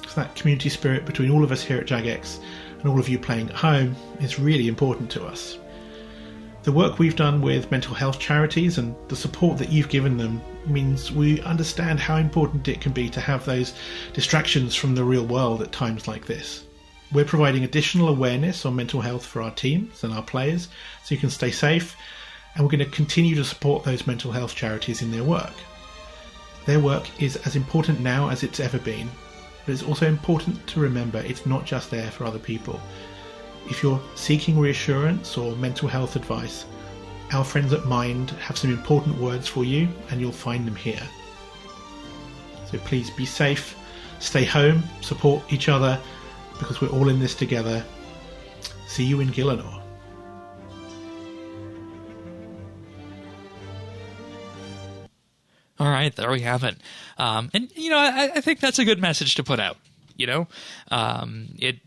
So that community spirit between all of us here at Jagex and all of you playing at home is really important to us. The work we've done with mental health charities and the support that you've given them means we understand how important it can be to have those distractions from the real world at times like this. We're providing additional awareness on mental health for our teams and our players so you can stay safe, and we're going to continue to support those mental health charities in their work. Their work is as important now as it's ever been, but it's also important to remember it's not just there for other people. If you're seeking reassurance or mental health advice, our friends at Mind have some important words for you, and you'll find them here. So please be safe, stay home, support each other, because we're all in this together. See you in Gillinor. All right, there we have it. And, I think that's a good message to put out. It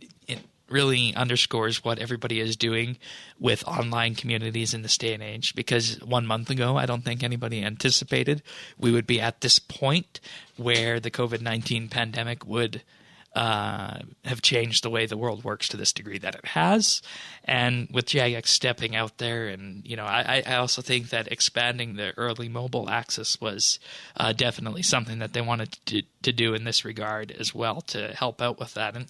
really underscores what everybody is doing with online communities in this day and age, because 1 month ago, I don't think anybody anticipated we would be at this point where the COVID-19 pandemic would have changed the way the world works to this degree that it has. And with Jagex stepping out there, and I also think that expanding the early mobile access was definitely something that they wanted to do in this regard as well, to help out with that. And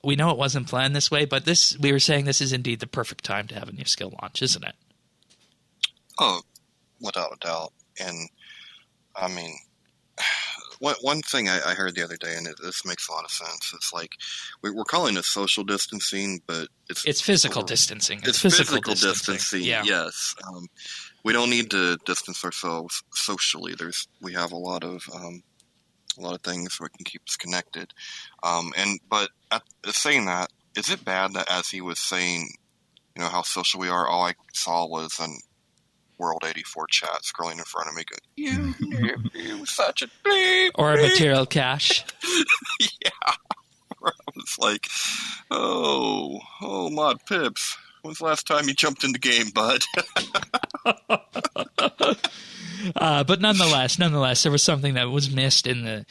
we know it wasn't planned this way, but we were saying this is indeed the perfect time to have a new skill launch, isn't it? Oh, without a doubt. And I mean, one thing I heard the other day, and this makes a lot of sense. It's like we're calling it social distancing, but it's physical distancing. It's physical distancing. Yeah. Yes. We don't need to distance ourselves socially. We have a lot of things that can keep us connected. But saying that, is it bad that as he was saying, how social we are, all I saw was an World 84 chat scrolling in front of me going, you such a babe. Or a material cache. Yeah. I was like, oh, Mod Pips. When's the last time you jumped in the game, bud? But nonetheless, there was something that was missed in the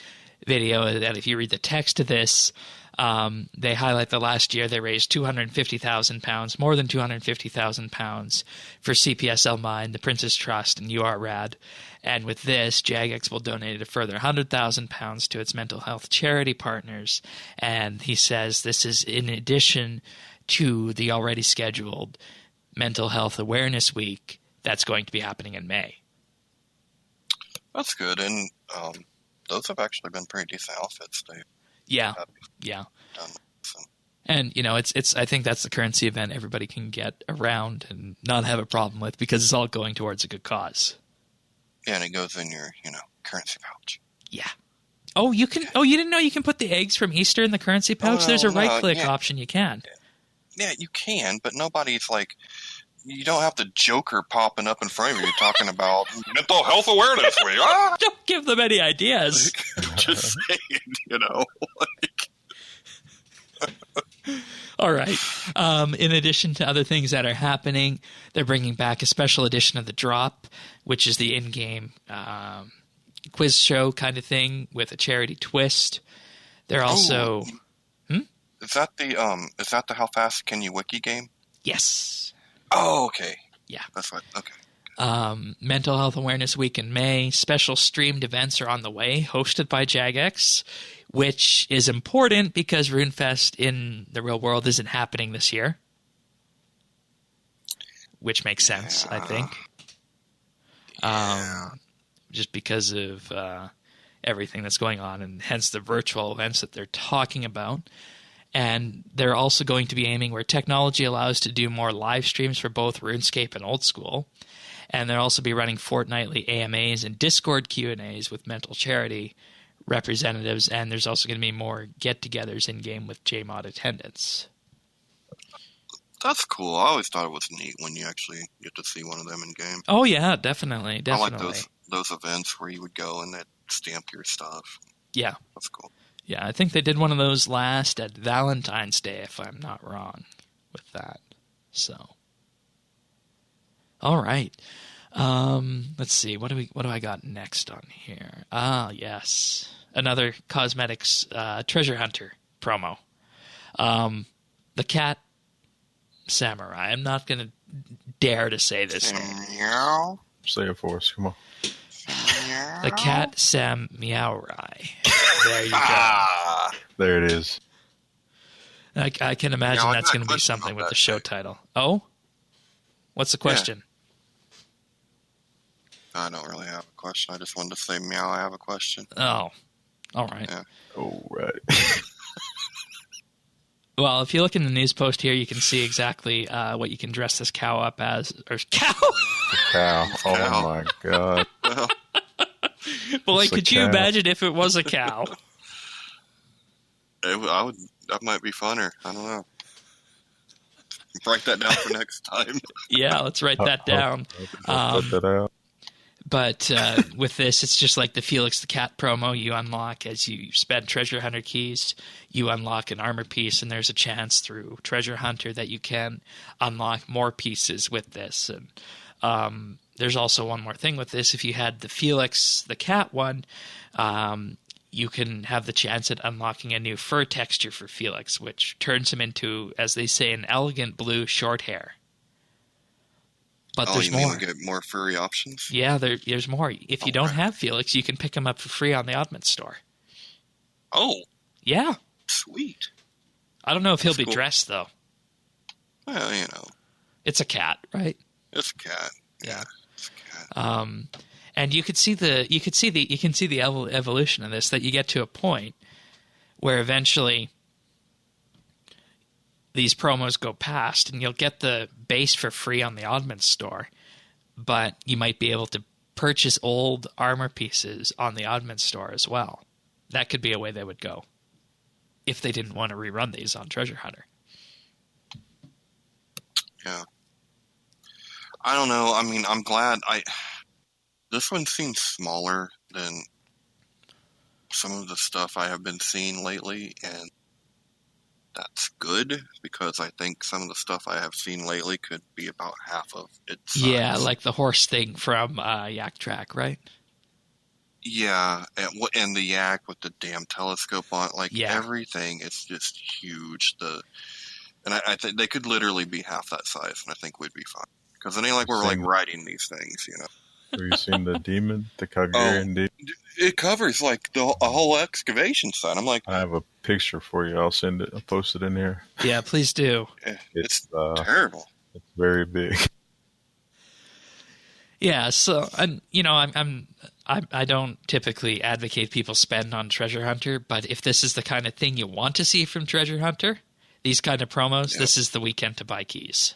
video that if you read the text of this, They highlight that last year they raised £250,000, more than £250,000 for CPSL Mine, the Prince's Trust, and URAD. And with this, Jagex will donate a further £100,000 to its mental health charity partners. And he says this is in addition to the already scheduled Mental Health Awareness Week that's going to be happening in May. That's good, and those have actually been pretty decent outfits. Yeah. Done, so. And, it's I think that's the currency event everybody can get around and not have a problem with because it's all going towards a good cause. Yeah, and it goes in your, currency pouch. Yeah. Oh, you can. Oh, you didn't know you can put the eggs from Easter in the currency pouch? There's a right-click option you can. Yeah, you can, but nobody's like... You don't have the Joker popping up in front of you talking about mental health awareness. Don't give them any ideas. Just saying, All right. In addition to other things that are happening, they're bringing back a special edition of The Drop, which is the in-game quiz show kind of thing with a charity twist. They're also... Is that the How Fast Can You Wiki game? Yes. Oh, okay. Yeah. That's right. Okay. Mental Health Awareness Week in May. Special streamed events are on the way, hosted by Jagex, which is important because RuneFest in the real world isn't happening this year. Which makes sense, I think. Just because of everything that's going on, and hence the virtual events that they're talking about. And they're also going to be aiming where technology allows to do more live streams for both RuneScape and Old School. And they'll also be running fortnightly AMAs and Discord Q&As with mental charity representatives. And there's also going to be more get-togethers in-game with JMod attendance. That's cool. I always thought it was neat when you actually get to see one of them in-game. Oh, yeah, definitely. I like those events where you would go and they'd stamp your stuff. Yeah. That's cool. Yeah, I think they did one of those last at Valentine's Day, if I'm not wrong with that. So, all right. Let's see. What do I got next on here? Ah, yes, another cosmetics treasure hunter promo. The cat samurai. I'm not gonna dare to say this name. Meow. Say it for us. Come on. The cat Meow. There you go. There it is. I can imagine that's going to be something with the show title. Oh? What's the question? Yeah. I don't really have a question. I just wanted to say, Meow, I have a question. Oh. All right. Yeah. All right. Well, if you look in the news post here, you can see exactly what you can dress this cow up as. Or cow? Cow. Oh, my God. Well, Boy, could you imagine if it was a cow? that might be funner. I don't know. Write that down for next time. Yeah, let's write that down. I'll put that out. But with this, it's just like the Felix the Cat promo. You unlock as you spend Treasure Hunter keys. You unlock an armor piece, and there's a chance through Treasure Hunter that you can unlock more pieces with this. And there's also one more thing with this. If you had the Felix the Cat one, you can have the chance at unlocking a new fur texture for Felix, which turns him into, as they say, an elegant blue short hair. But there's more. You mean we get more furry options? Yeah, there's more. If you don't have Felix, you can pick him up for free on the Oddment store. Oh. Yeah. Sweet. I don't know if he'll be cool. dressed, though. Well, It's a cat, right? It's a cat. Yeah. It's a cat. And you can see the evolution of this, that you get to a point where eventually these promos go past and you'll get the base for free on the Oddment store, but you might be able to purchase old armor pieces on the Oddment store as well. That could be a way they would go if they didn't want to rerun these on Treasure Hunter. Yeah. I don't know. I mean, I'm glad this one seems smaller than some of the stuff I have been seeing lately, and that's good, because I think some of the stuff I have seen lately could be about half of its size. Yeah, like the horse thing from Yak Track, right? Yeah, and the yak with the damn telescope on, like Yeah. everything is just huge. And I think they could literally be half that size, and I think we'd be fine. Because it ain't like we're like riding these things, you know. Have you seen the demon, the Kagurian demon? It covers like a whole excavation site. I'm like, I have a picture for you. I'll send it. I'll post it in here. Yeah, please do. It's terrible. It's very big. Yeah, so I don't typically advocate people spend on Treasure Hunter, but if this is the kind of thing you want to see from Treasure Hunter, these kind of promos, This is the weekend to buy keys.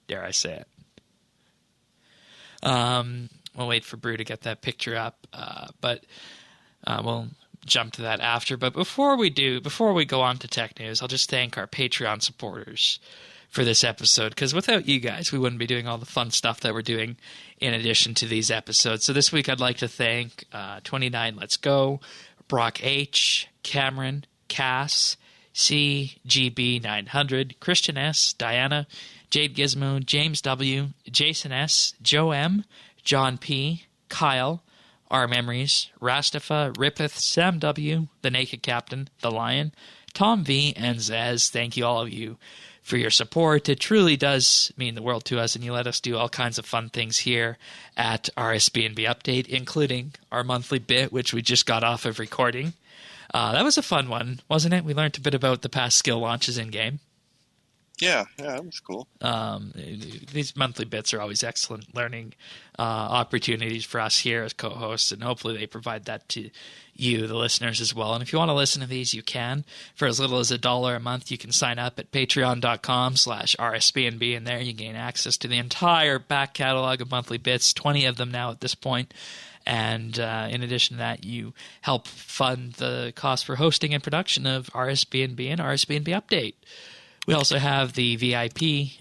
Dare I say it? We'll wait for Brew to get that picture up, but we'll jump to that after. But before we go on to tech news, I'll just thank our Patreon supporters for this episode, because without you guys, we wouldn't be doing all the fun stuff that we're doing in addition to these episodes. So this week, I'd like to thank 29 Let's Go, Brock H, Cameron, Cass, CGB900, Christian S, Diana, Jade Gizmo, James W, Jason S, Joe M, John P, Kyle, R Memories, Rastafa, Ripeth, Sam W, The Naked Captain, The Lion, Tom V, and Zez. Thank you, all of you, for your support. It truly does mean the world to us, and you let us do all kinds of fun things here at RSBNB Update, including our monthly bit, which we just got off of recording. That was a fun one, wasn't it? We learned a bit about the past skill launches in-game. Yeah, that was cool. These monthly bits are always excellent learning opportunities for us here as co-hosts, and hopefully they provide that to you, the listeners, as well. And if you want to listen to these, you can. For as little as $1 a month, you can sign up at patreon.com/RSBNB, and there you gain access to the entire back catalog of monthly bits, 20 of them now at this point. And in addition to that, you help fund the cost for hosting and production of RSBNB and RSBNB Update. We also have the VIP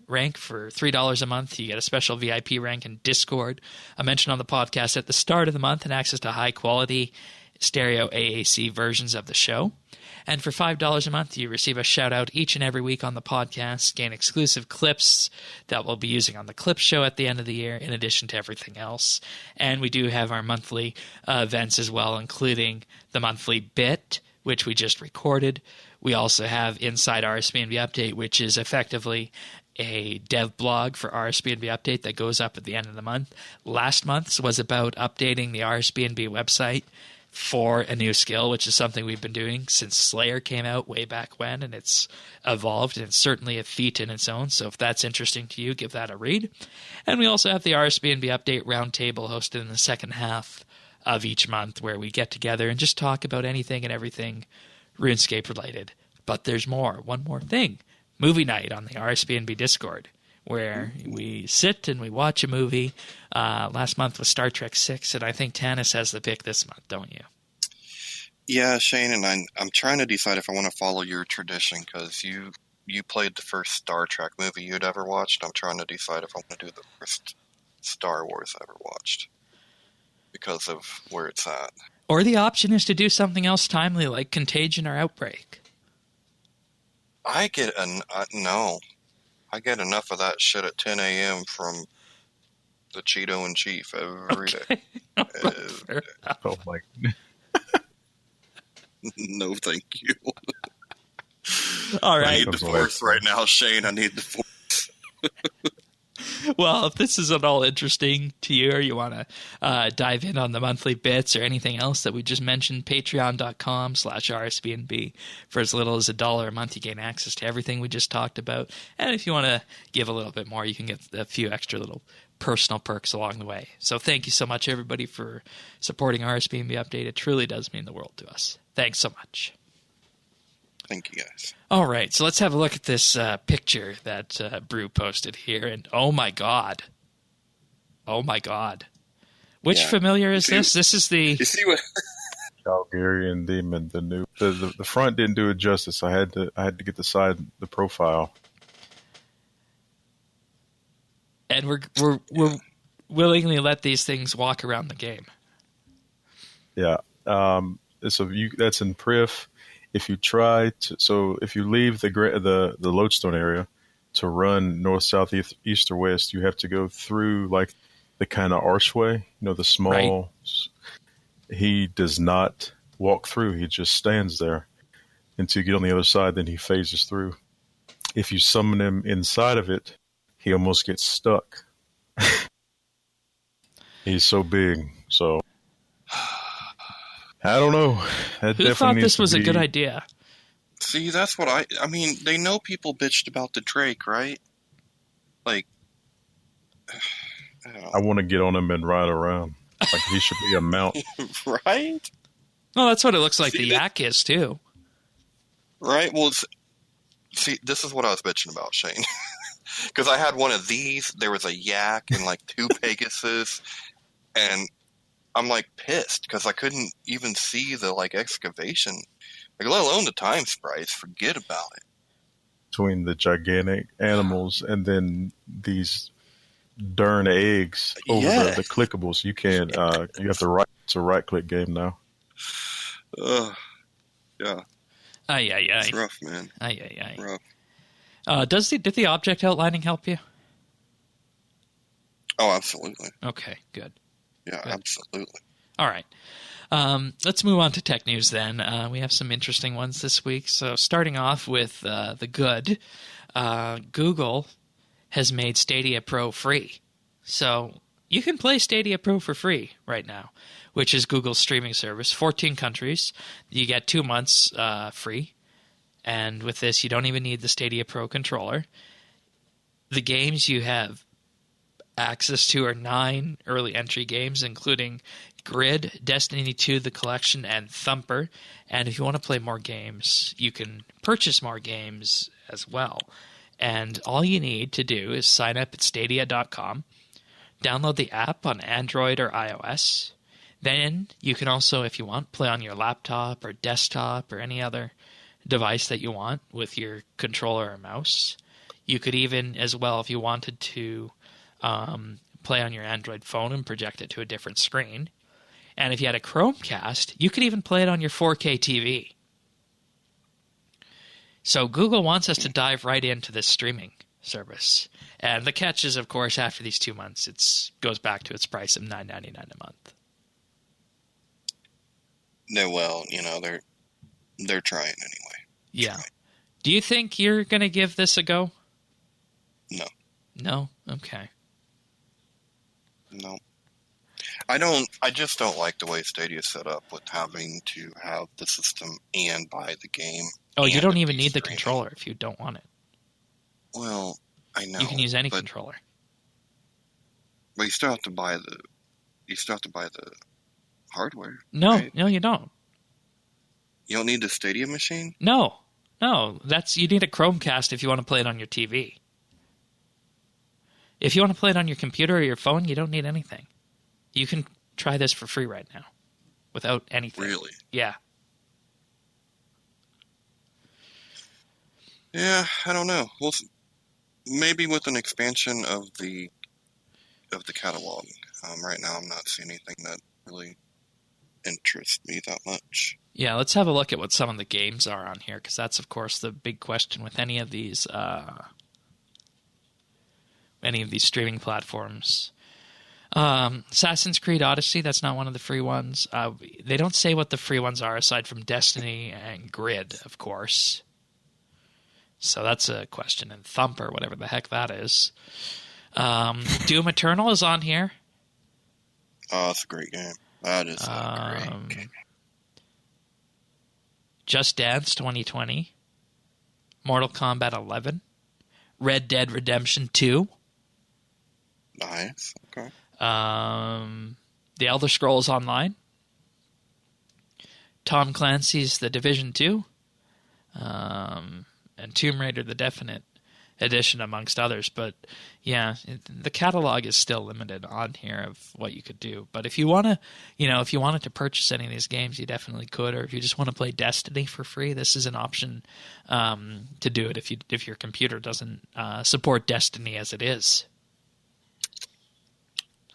rank for $3 a month. You get a special VIP rank in Discord, a mention on the podcast at the start of the month, and access to high-quality stereo AAC versions of the show. And for $5 a month, you receive a shout-out each and every week on the podcast, gain exclusive clips that we'll be using on the Clip Show at the end of the year, in addition to everything else. And we do have our monthly events as well, including the monthly bit, which we just recorded. We also have Inside RSBNB Update, which is effectively a dev blog for RSBNB Update that goes up at the end of the month. Last month's was about updating the RSBNB website for a new skill, which is something we've been doing since Slayer came out way back when, and it's evolved, and it's certainly a feat in its own. So if that's interesting to you, give that a read. And we also have the RSBNB Update Roundtable hosted in the second half of each month, where we get together and just talk about anything and everything RuneScape related. But there's more. One more thing. Movie night on the RSBNB Discord, where we sit and we watch a movie. Last month was Star Trek 6, and I think Tanis has the pick this month, don't you? Yeah, Shane, and I'm trying to decide if I want to follow your tradition, because you played the first Star Trek movie you'd ever watched. I'm trying to decide if I want to do the first Star Wars I ever watched, because of where it's at. Or the option is to do something else timely, like Contagion or Outbreak. I get enough of that shit at 10 a.m. from the Cheeto and Chief every day. Oh my! No, thank you. All right. I need the force right now, Shane. I need the force. Well, if this is at all interesting to you, or you want to dive in on the monthly bits or anything else that we just mentioned, patreon.com/RSBNB. For as little as $1 a month, you gain access to everything we just talked about. And if you want to give a little bit more, you can get a few extra little personal perks along the way. So thank you so much, everybody, for supporting RSBNB Update. It truly does mean the world to us. Thanks so much. Thank you, guys. All right, so let's have a look at this picture that Brew posted here. And oh my God. Which familiar is this? This is the... You see what... Calgarian Demon, the new... The front didn't do it justice. I had to get the profile. And we're willingly let these things walk around the game. Yeah. So that's in Priv. If you try to, so if you leave the lodestone area to run north, south, east, or west, you have to go through like the kind of archway, the small. Right. He does not walk through. He just stands there until you get on the other side. Then he phases through. If you summon him inside of it, he almost gets stuck. He's so big. So I don't know. Who thought this was a good idea? See, that's what I mean, they know people bitched about the Drake, right? Like, I want to get on him and ride around. Like he should be a mount. Right? Well, that's what it looks like the yak is, too. Right? Well, see, this is what I was bitching about, Shane. Because I had one of these, there was a yak and like 2 Pegasus, and I'm like pissed because I couldn't even see the like excavation, like let alone the time sprites. Forget about it. Between the gigantic animals and then these darn eggs over the clickables, you can't. You have to right. It's a right-click game now. Yeah. It's rough, man. Rough. Did the object outlining help you? Oh, absolutely. Okay, good. Yeah, good. Absolutely. All right. Let's move on to tech news then. We have some interesting ones this week. So starting off with the good, Google has made Stadia Pro free. So you can play Stadia Pro for free right now, which is Google's streaming service. 14 countries. You get 2 months free. And with this, you don't even need the Stadia Pro controller. The games you have access to are 9 early entry games, including Grid, Destiny 2, The Collection, and Thumper. And if you want to play more games, you can purchase more games as well. And all you need to do is sign up at stadia.com, download the app on Android or iOS. Then you can also, if you want, play on your laptop or desktop or any other device that you want with your controller or mouse. You could even, as well, if you wanted to play on your Android phone and project it to a different screen. And if you had a Chromecast, you could even play it on your 4K TV. So Google wants us to dive right into this streaming service. And the catch is, of course, after these 2 months, it goes back to its price of $9.99 a month. No, well, they're trying anyway. Yeah. Do you think you're going to give this a go? No. No? Okay. No. I just don't like the way Stadia is set up with having to have the system and buy the game. Oh, you don't even need the controller if you don't want it. Well, I know. You can use any controller. But you still have to buy the hardware. No, right? No, you don't. You don't need the Stadia machine? No. You need a Chromecast if you want to play it on your TV. If you want to play it on your computer or your phone, you don't need anything. You can try this for free right now without anything. Really? Yeah. Yeah, I don't know. Well, maybe with an expansion of the catalog. Right now, I'm not seeing anything that really interests me that much. Yeah, let's have a look at what some of the games are on here, because that's, of course, the big question with any of these streaming platforms. Assassin's Creed Odyssey, that's not one of the free ones. They don't say what the free ones are aside from Destiny and Grid, of course. So that's a question. And Thumper, whatever the heck that is. Doom Eternal is on here. Oh, that's a great game. That is a great game. Just Dance 2020. Mortal Kombat 11. Red Dead Redemption 2. Nice. Okay. The Elder Scrolls Online. Tom Clancy's The Division 2. And Tomb Raider The Definite Edition, amongst others. But yeah, the catalog is still limited on here of what you could do. But if you want to, if you wanted to purchase any of these games, you definitely could. Or if you just want to play Destiny for free, this is an option to do it if your computer doesn't support Destiny as it is.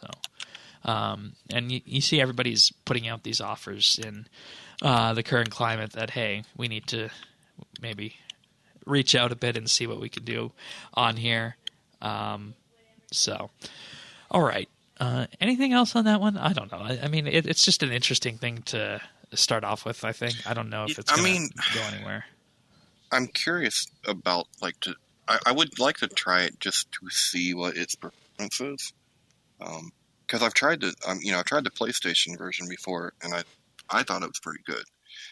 So, and you see everybody's putting out these offers in the current climate that, hey, we need to maybe reach out a bit and see what we can do on here. All right. Anything else on that one? I don't know. I mean, it's just an interesting thing to start off with, I think. I don't know if it's going to go anywhere. I'm curious about, I would like to try it just to see what its performance is. Because I've tried the PlayStation version before, and I thought it was pretty good.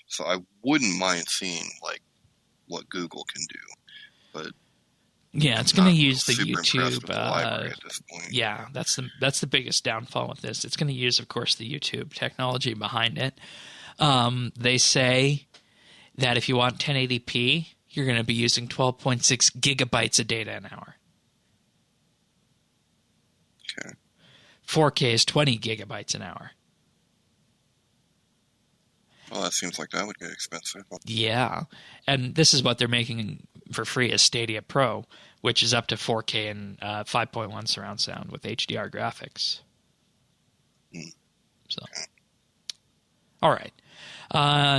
So I wouldn't mind seeing, what Google can do. But yeah, it's going to use the super YouTube. With the library at this point. Yeah, that's the biggest downfall with this. It's going to use, of course, the YouTube technology behind it. They say that if you want 1080p, you're going to be using 12.6 gigabytes of data an hour. Okay. 4K is 20 gigabytes an hour. Well, that seems like that would get expensive. Yeah, and this is what they're making for free as Stadia Pro, which is up to 4K and 5.1 surround sound with HDR graphics. So, all right.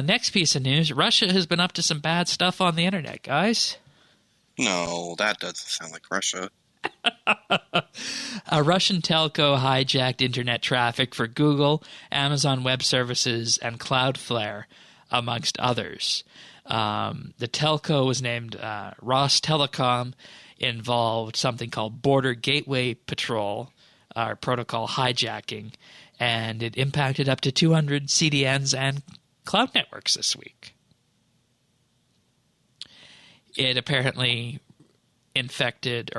Next piece of news. Russia has been up to some bad stuff on the internet, guys. No, that doesn't sound like Russia. A Russian telco hijacked internet traffic for Google, Amazon Web Services, and Cloudflare, amongst others. The telco was named Rostelecom, involved something called Border Gateway Patrol, or protocol hijacking, and it impacted up to 200 CDNs and cloud networks this week. It apparently affected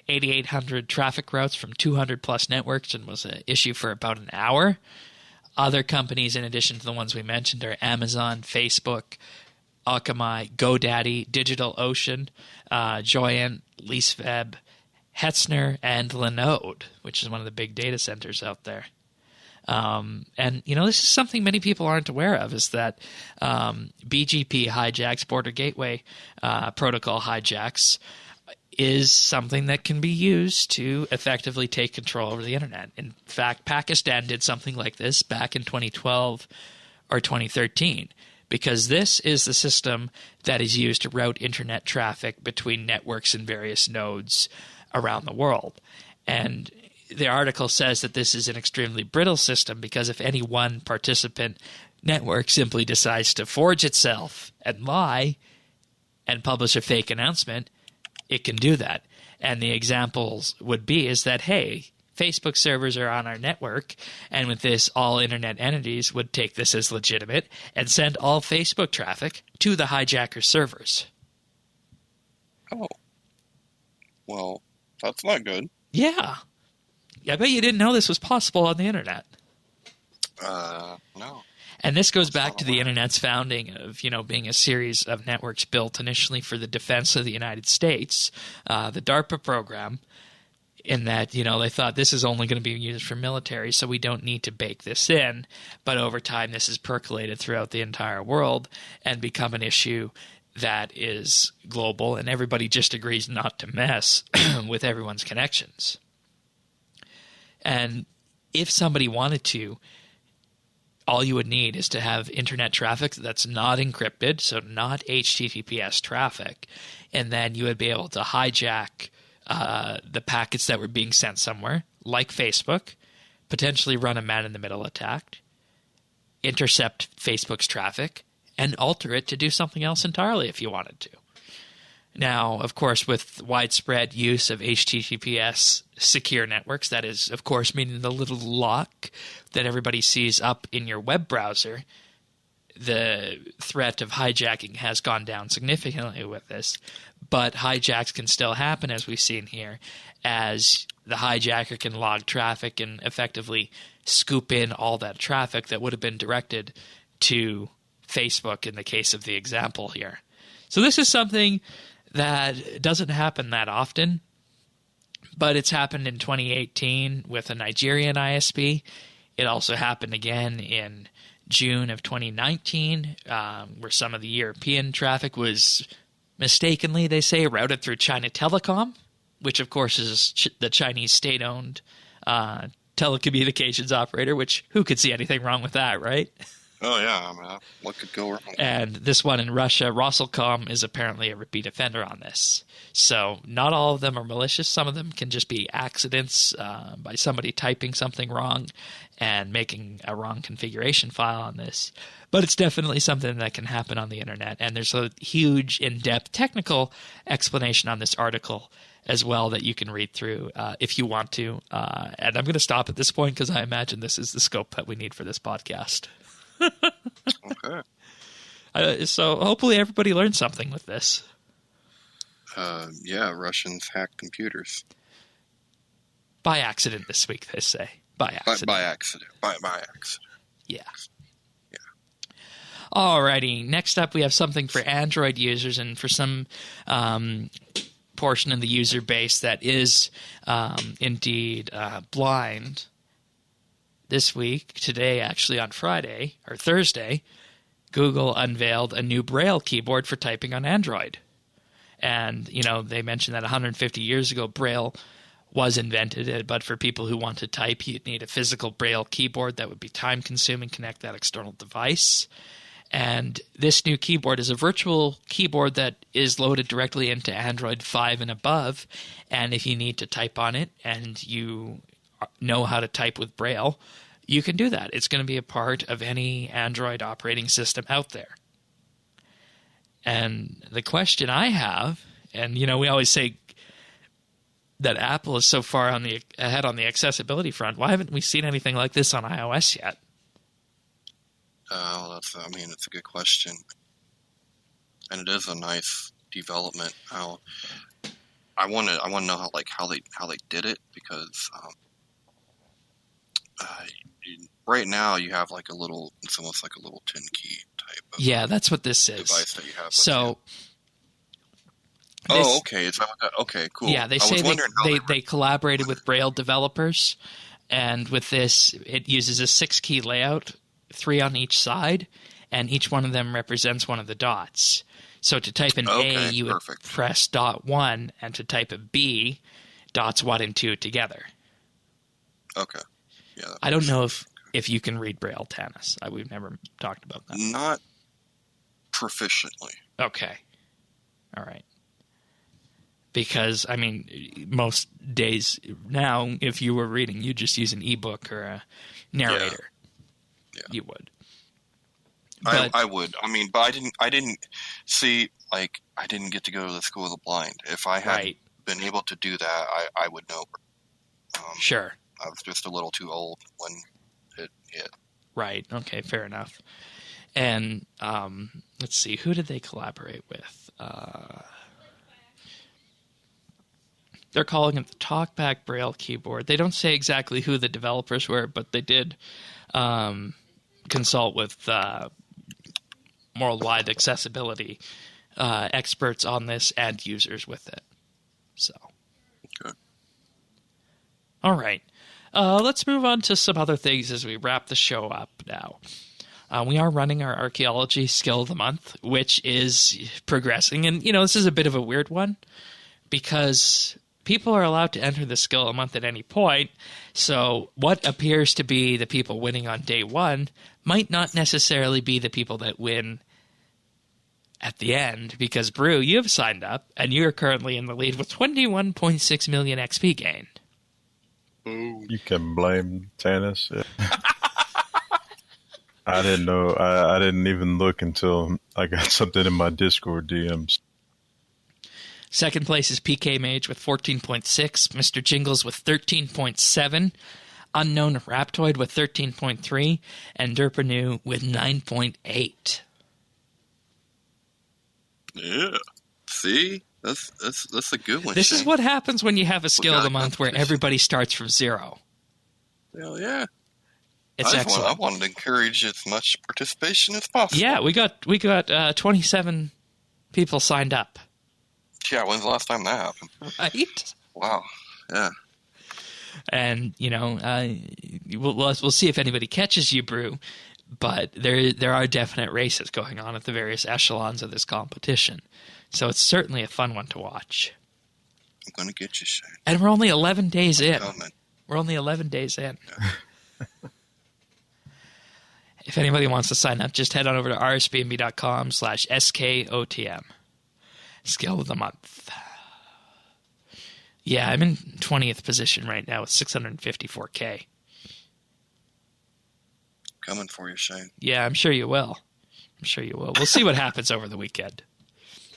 8,800 traffic routes from 200 plus networks and was an issue for about an hour. Other companies, in addition to the ones we mentioned, are Amazon, Facebook, Akamai, GoDaddy, DigitalOcean, Joyent, LeaseWeb, Hetzner, and Linode, which is one of the big data centers out there. And, this is something many people aren't aware of, is that BGP hijacks, Border Gateway Protocol hijacks, is something that can be used to effectively take control over the internet. In fact, Pakistan did something like this back in 2012 or 2013, because this is the system that is used to route internet traffic between networks and various nodes around the world. And the article says that this is an extremely brittle system because if any one participant network simply decides to forge itself and lie and publish a fake announcement, it can do that. And the examples would be is that, hey, Facebook servers are on our network, and with this, all internet entities would take this as legitimate and send all Facebook traffic to the hijacker servers. Oh. Well, that's not good. Yeah. I bet you didn't know this was possible on the internet. No. And this goes back to the internet's founding of, being a series of networks built initially for the defense of the United States, the DARPA program, in that, they thought this is only going to be used for military, so we don't need to bake this in. But over time, this has percolated throughout the entire world and become an issue that is global, and everybody just agrees not to mess with everyone's connections. And if somebody wanted to, all you would need is to have internet traffic that's not encrypted, so not HTTPS traffic, and then you would be able to hijack the packets that were being sent somewhere, like Facebook, potentially run a man-in-the-middle attack, intercept Facebook's traffic, and alter it to do something else entirely if you wanted to. Now, of course, with widespread use of HTTPS secure networks, that is, of course, meaning the little lock that everybody sees up in your web browser, the threat of hijacking has gone down significantly with this. But hijacks can still happen, as we've seen here, as the hijacker can log traffic and effectively scoop in all that traffic that would have been directed to Facebook in the case of the example here. So this is something that doesn't happen that often, but it's happened in 2018 with a Nigerian ISP. It also happened again in June of 2019, where some of the European traffic was mistakenly, they say, routed through China Telecom, which of course is the Chinese state-owned telecommunications operator, which who could see anything wrong with that, right? Oh, yeah. I mean, what could go wrong? And this one in Russia, Rosselcom, is apparently a repeat offender on this. So not all of them are malicious. Some of them can just be accidents by somebody typing something wrong and making a wrong configuration file on this. But it's definitely something that can happen on the internet. And there's a huge, in-depth technical explanation on this article as well that you can read through if you want to. And I'm going to stop at this point because I imagine this is the scope that we need for this podcast. Okay. So hopefully everybody learned something with this. Yeah, Russians hack computers. By accident this week, they say. By accident. By accident. By accident. Yeah. Alrighty. Next up, we have something for Android users and for some portion of the user base that is indeed blind. This week, today, actually on Friday, or Thursday, Google unveiled a new Braille keyboard for typing on Android. And, they mentioned that 150 years ago, Braille was invented, but for people who want to type, you'd need a physical Braille keyboard that would be time-consuming, connect that external device. And this new keyboard is a virtual keyboard that is loaded directly into Android 5 and above. And if you need to type on it and you know how to type with Braille, you can do that. It's going to be a part of any Android operating system out there. And the question I have, and we always say that Apple is so far ahead on the accessibility front. Why haven't we seen anything like this on iOS yet? It's a good question, and it is a nice development. I want to know how they did it, because right now you have it's almost like a little 10 key type of that's what this is. Device that you have. So. Okay. Okay, cool. Yeah, they say they collaborated with Braille developers, and with this, it uses a 6-key layout, 3 on each side, and each one of them represents one of the dots. So to type an A, you would press dot 1, and to type a B, dots 1 and 2 together. Okay. Yeah. I don't know if you can read Braille, Tanis. We've never talked about that. Not proficiently. Okay. All right. Because, most days now, if you were reading, you'd just use an ebook or a narrator. Yeah. You would. But, I would. But I didn't see, I didn't get to go to the school of the blind. If I had been able to do that, I would know. Sure. I was just a little too old when it hit. Right. Okay, fair enough. And let's see, who did they collaborate with? They're calling it the TalkBack Braille keyboard. They don't say exactly who the developers were, but they did consult with worldwide accessibility experts on this and users with it. So, okay. All right. Let's move on to some other things as we wrap the show up now. We are running our Archaeology Skill of the Month, which is progressing. And, this is a bit of a weird one because people are allowed to enter the Skill of the Month at any point. So what appears to be the people winning on day one might not necessarily be the people that win at the end, because, Brew, you have signed up, and you're currently in the lead with 21.6 million XP gained. You can blame Tanis. I didn't know. I didn't even look until I got something in my Discord DMs. Second place is PK Mage with 14.6, Mr. Jingles with 13.7, Unknown Raptoid with 13.3, and Derpanu with 9.8. Yeah. See? That's a good one. This is what happens when you have a skill of the month where everybody starts from zero. Hell yeah. It's excellent. I wanted to encourage as much participation as possible. Yeah, we got 27 people signed up. Yeah, when's the last time that happened? Right? Wow. Yeah. And, we'll see if anybody catches you, Brew. But there are definite races going on at the various echelons of this competition. So it's certainly a fun one to watch. I'm going to get you, Shane. And we're only 11 days in. Coming. We're only 11 days in. If anybody wants to sign up, just head on over to rsbnb.com/skotm. Skill of the month. Yeah, I'm in 20th position right now with 654K. Coming for you, Shane. Yeah, I'm sure you will. We'll see what happens over the weekend.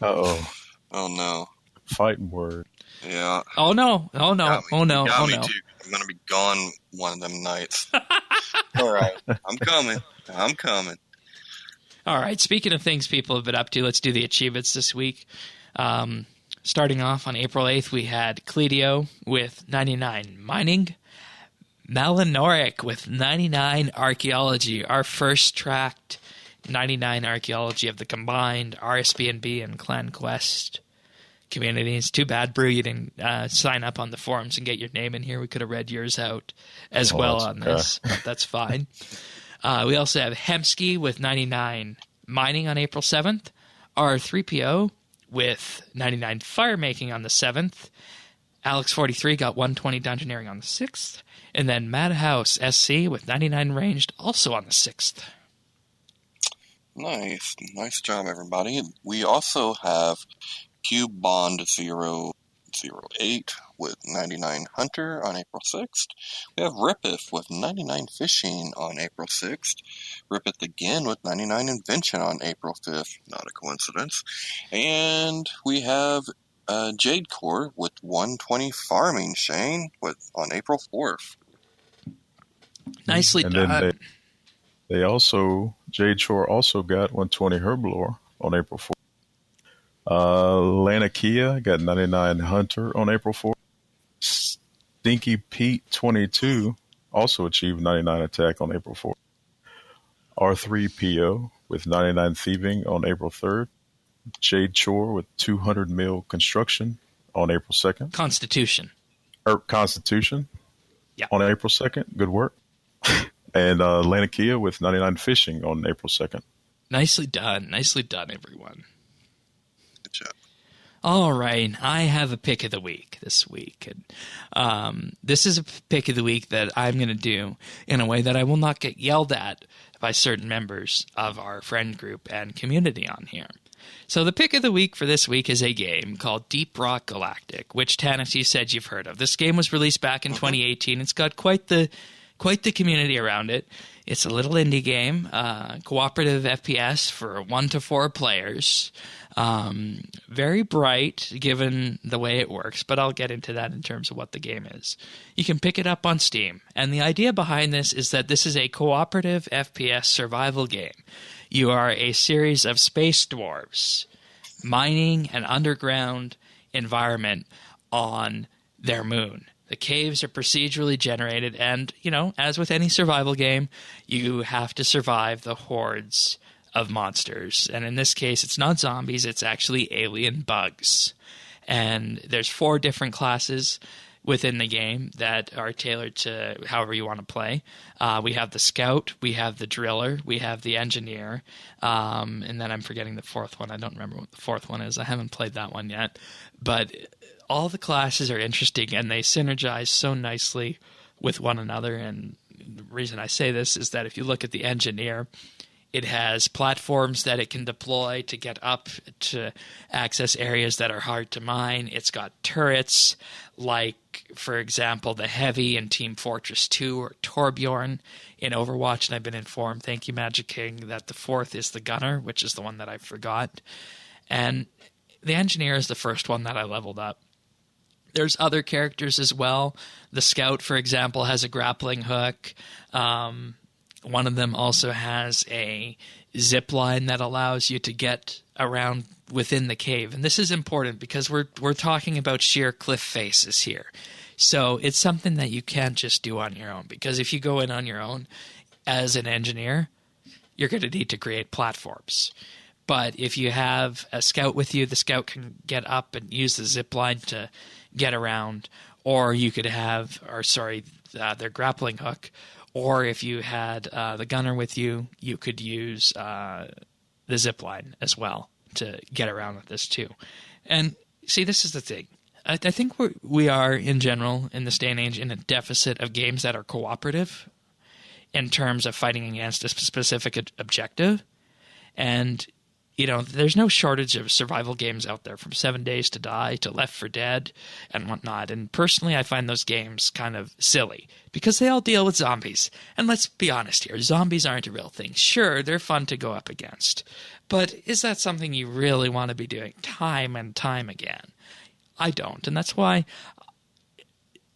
Uh-oh. Oh, no. Fighting word. Yeah. Oh, no. Got me. You got me, too. I'm going to be gone one of them nights. All right. I'm coming. All right. Speaking of things people have been up to, let's do the achievements this week. Starting off on April 8th, we had Cledio with 99 mining. Malinoric with 99 archaeology. Our first tracked 99 archaeology of the combined RSBANDB and Clan Quest communities. Too bad, Brew, you didn't sign up on the forums and get your name in here. We could have read yours out as well on this, but that's fine. We also have Hemsky with 99 mining on April 7th. R3PO with 99 fire making on the 7th. Alex43 got 120 dungeoneering on the 6th. And then Madhouse SC with 99 ranged also on the 6th. Nice. Nice job, everybody. We also have Cube Bond 008 with 99 Hunter on April 6th. We have Rippeth with 99 Fishing on April 6th. Rippeth again with 99 Invention on April 5th. Not a coincidence. And we have Jade Core with 120 Farming, Shane, on April 4th. Nicely done. Then they also, Jade Core also got 120 Herblore on April 4th. Lanakia got 99 Hunter on April 4th. Stinky Pete 22 also achieved 99 attack on April 4th. R3PO with 99 Thieving on April 3rd. Jade Chore with 200 mil construction on April 2nd. Constitution. Yeah. On April 2nd. Good work. And Lanakia with 99 Fishing on April 2nd. Nicely done, everyone. Good job. All right, I have a pick of the week this week. And, this is a pick of the week that I'm going to do in a way that I will not get yelled at by certain members of our friend group and community on here. So the pick of the week for this week is a game called Deep Rock Galactic, which, Tannis, you said you've heard of. This game was released back in 2018. It's got quite the community around it. It's a little indie game, cooperative FPS for 1 to 4 players. Very bright, given the way it works, but I'll get into that in terms of what the game is. You can pick it up on Steam, and the idea behind this is that this is a cooperative FPS survival game. You are a series of space dwarves mining an underground environment on their moon. The caves are procedurally generated, and, as with any survival game, you have to survive the hordes of monsters. And in this case, it's not zombies, it's actually alien bugs. And there's 4 different classes within the game that are tailored to however you want to play. We have the scout, we have the driller, we have the engineer, and then I'm forgetting the 4th one. I don't remember what the 4th one is. I haven't played that one yet. But all the classes are interesting, and they synergize so nicely with one another. And the reason I say this is that if you look at the engineer, it has platforms that it can deploy to get up to access areas that are hard to mine. It's got turrets like, for example, the Heavy in Team Fortress 2 or Torbjorn in Overwatch. And I've been informed, thank you, Magic King, that the 4th is the Gunner, which is the one that I forgot. And the engineer is the first one that I leveled up. There's other characters as well. The scout, for example, has a grappling hook. One of them also has a zip line that allows you to get around within the cave. And this is important because we're talking about sheer cliff faces here. So it's something that you can't just do on your own, because if you go in on your own as an engineer, you're going to need to create platforms. But if you have a scout with you, the scout can get up and use the zip line to get around, or you could have, their grappling hook. Or if you had the gunner with you, you could use the zip line as well to get around with this too. And see, this is the thing. I think we are, in general, in this day and age, in a deficit of games that are cooperative. in terms of fighting against a specific objective. And, there's no shortage of survival games out there, from 7 Days to Die to Left 4 Dead and whatnot. And personally, I find those games kind of silly because they all deal with zombies. And let's be honest here, zombies aren't a real thing. Sure, they're fun to go up against. But is that something you really want to be doing time and time again? I don't. And that's why,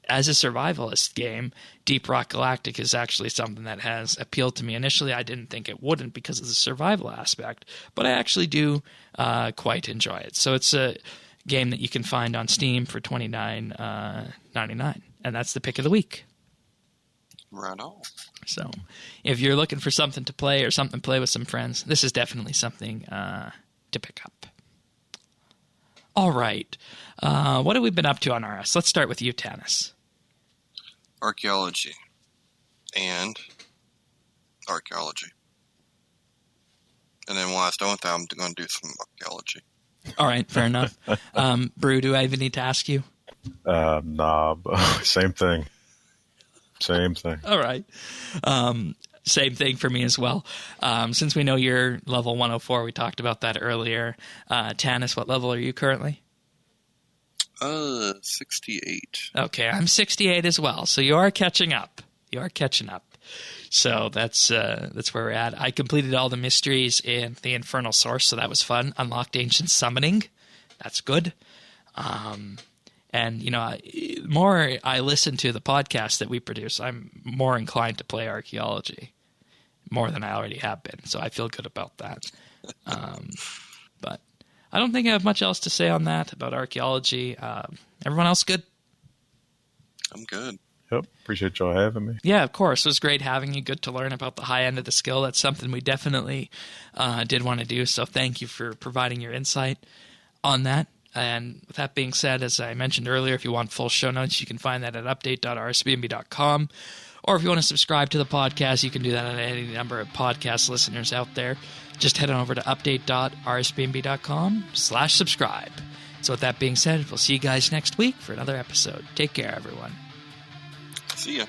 as a survivalist game, Deep Rock Galactic is actually something that has appealed to me. Initially, I didn't think it wouldn't because of the survival aspect, but I actually do quite enjoy it. So it's a game that you can find on Steam for $29.99, and that's the pick of the week. Right on. So if you're looking for something to play or something to play with some friends, this is definitely something to pick up. All right. What have we been up to on RS? Let's start with you, Tanis. Archaeology. And archaeology. And then when I was done with that, I'm going to do some archaeology. All right, fair enough. Brew, do I even need to ask you? Nah, same thing. Same thing. All right. Same thing for me as well. Since we know you're level 104, we talked about that earlier. Tanis, what level are you currently? 68. Okay, I'm 68 as well. So you are catching up. So that's where we're at. I completed all the mysteries in the Infernal Source, so that was fun. Unlocked Ancient Summoning. That's good. And, the more I listen to the podcast that we produce, I'm more inclined to play Archaeology, more than I already have been. So I feel good about that. But I don't think I have much else to say on that, about Archaeology. Everyone else good? I'm good. Yep. Appreciate y'all having me. Yeah, of course. It was great having you. Good to learn about the high end of the skill. That's something we definitely did want to do. So thank you for providing your insight on that. And with that being said, as I mentioned earlier, if you want full show notes, you can find that at update.rsbnb.com. Or if you want to subscribe to the podcast, you can do that on any number of podcast listeners out there. Just head on over to update.rsbnb.com/subscribe. So with that being said, we'll see you guys next week for another episode. Take care, everyone. See ya.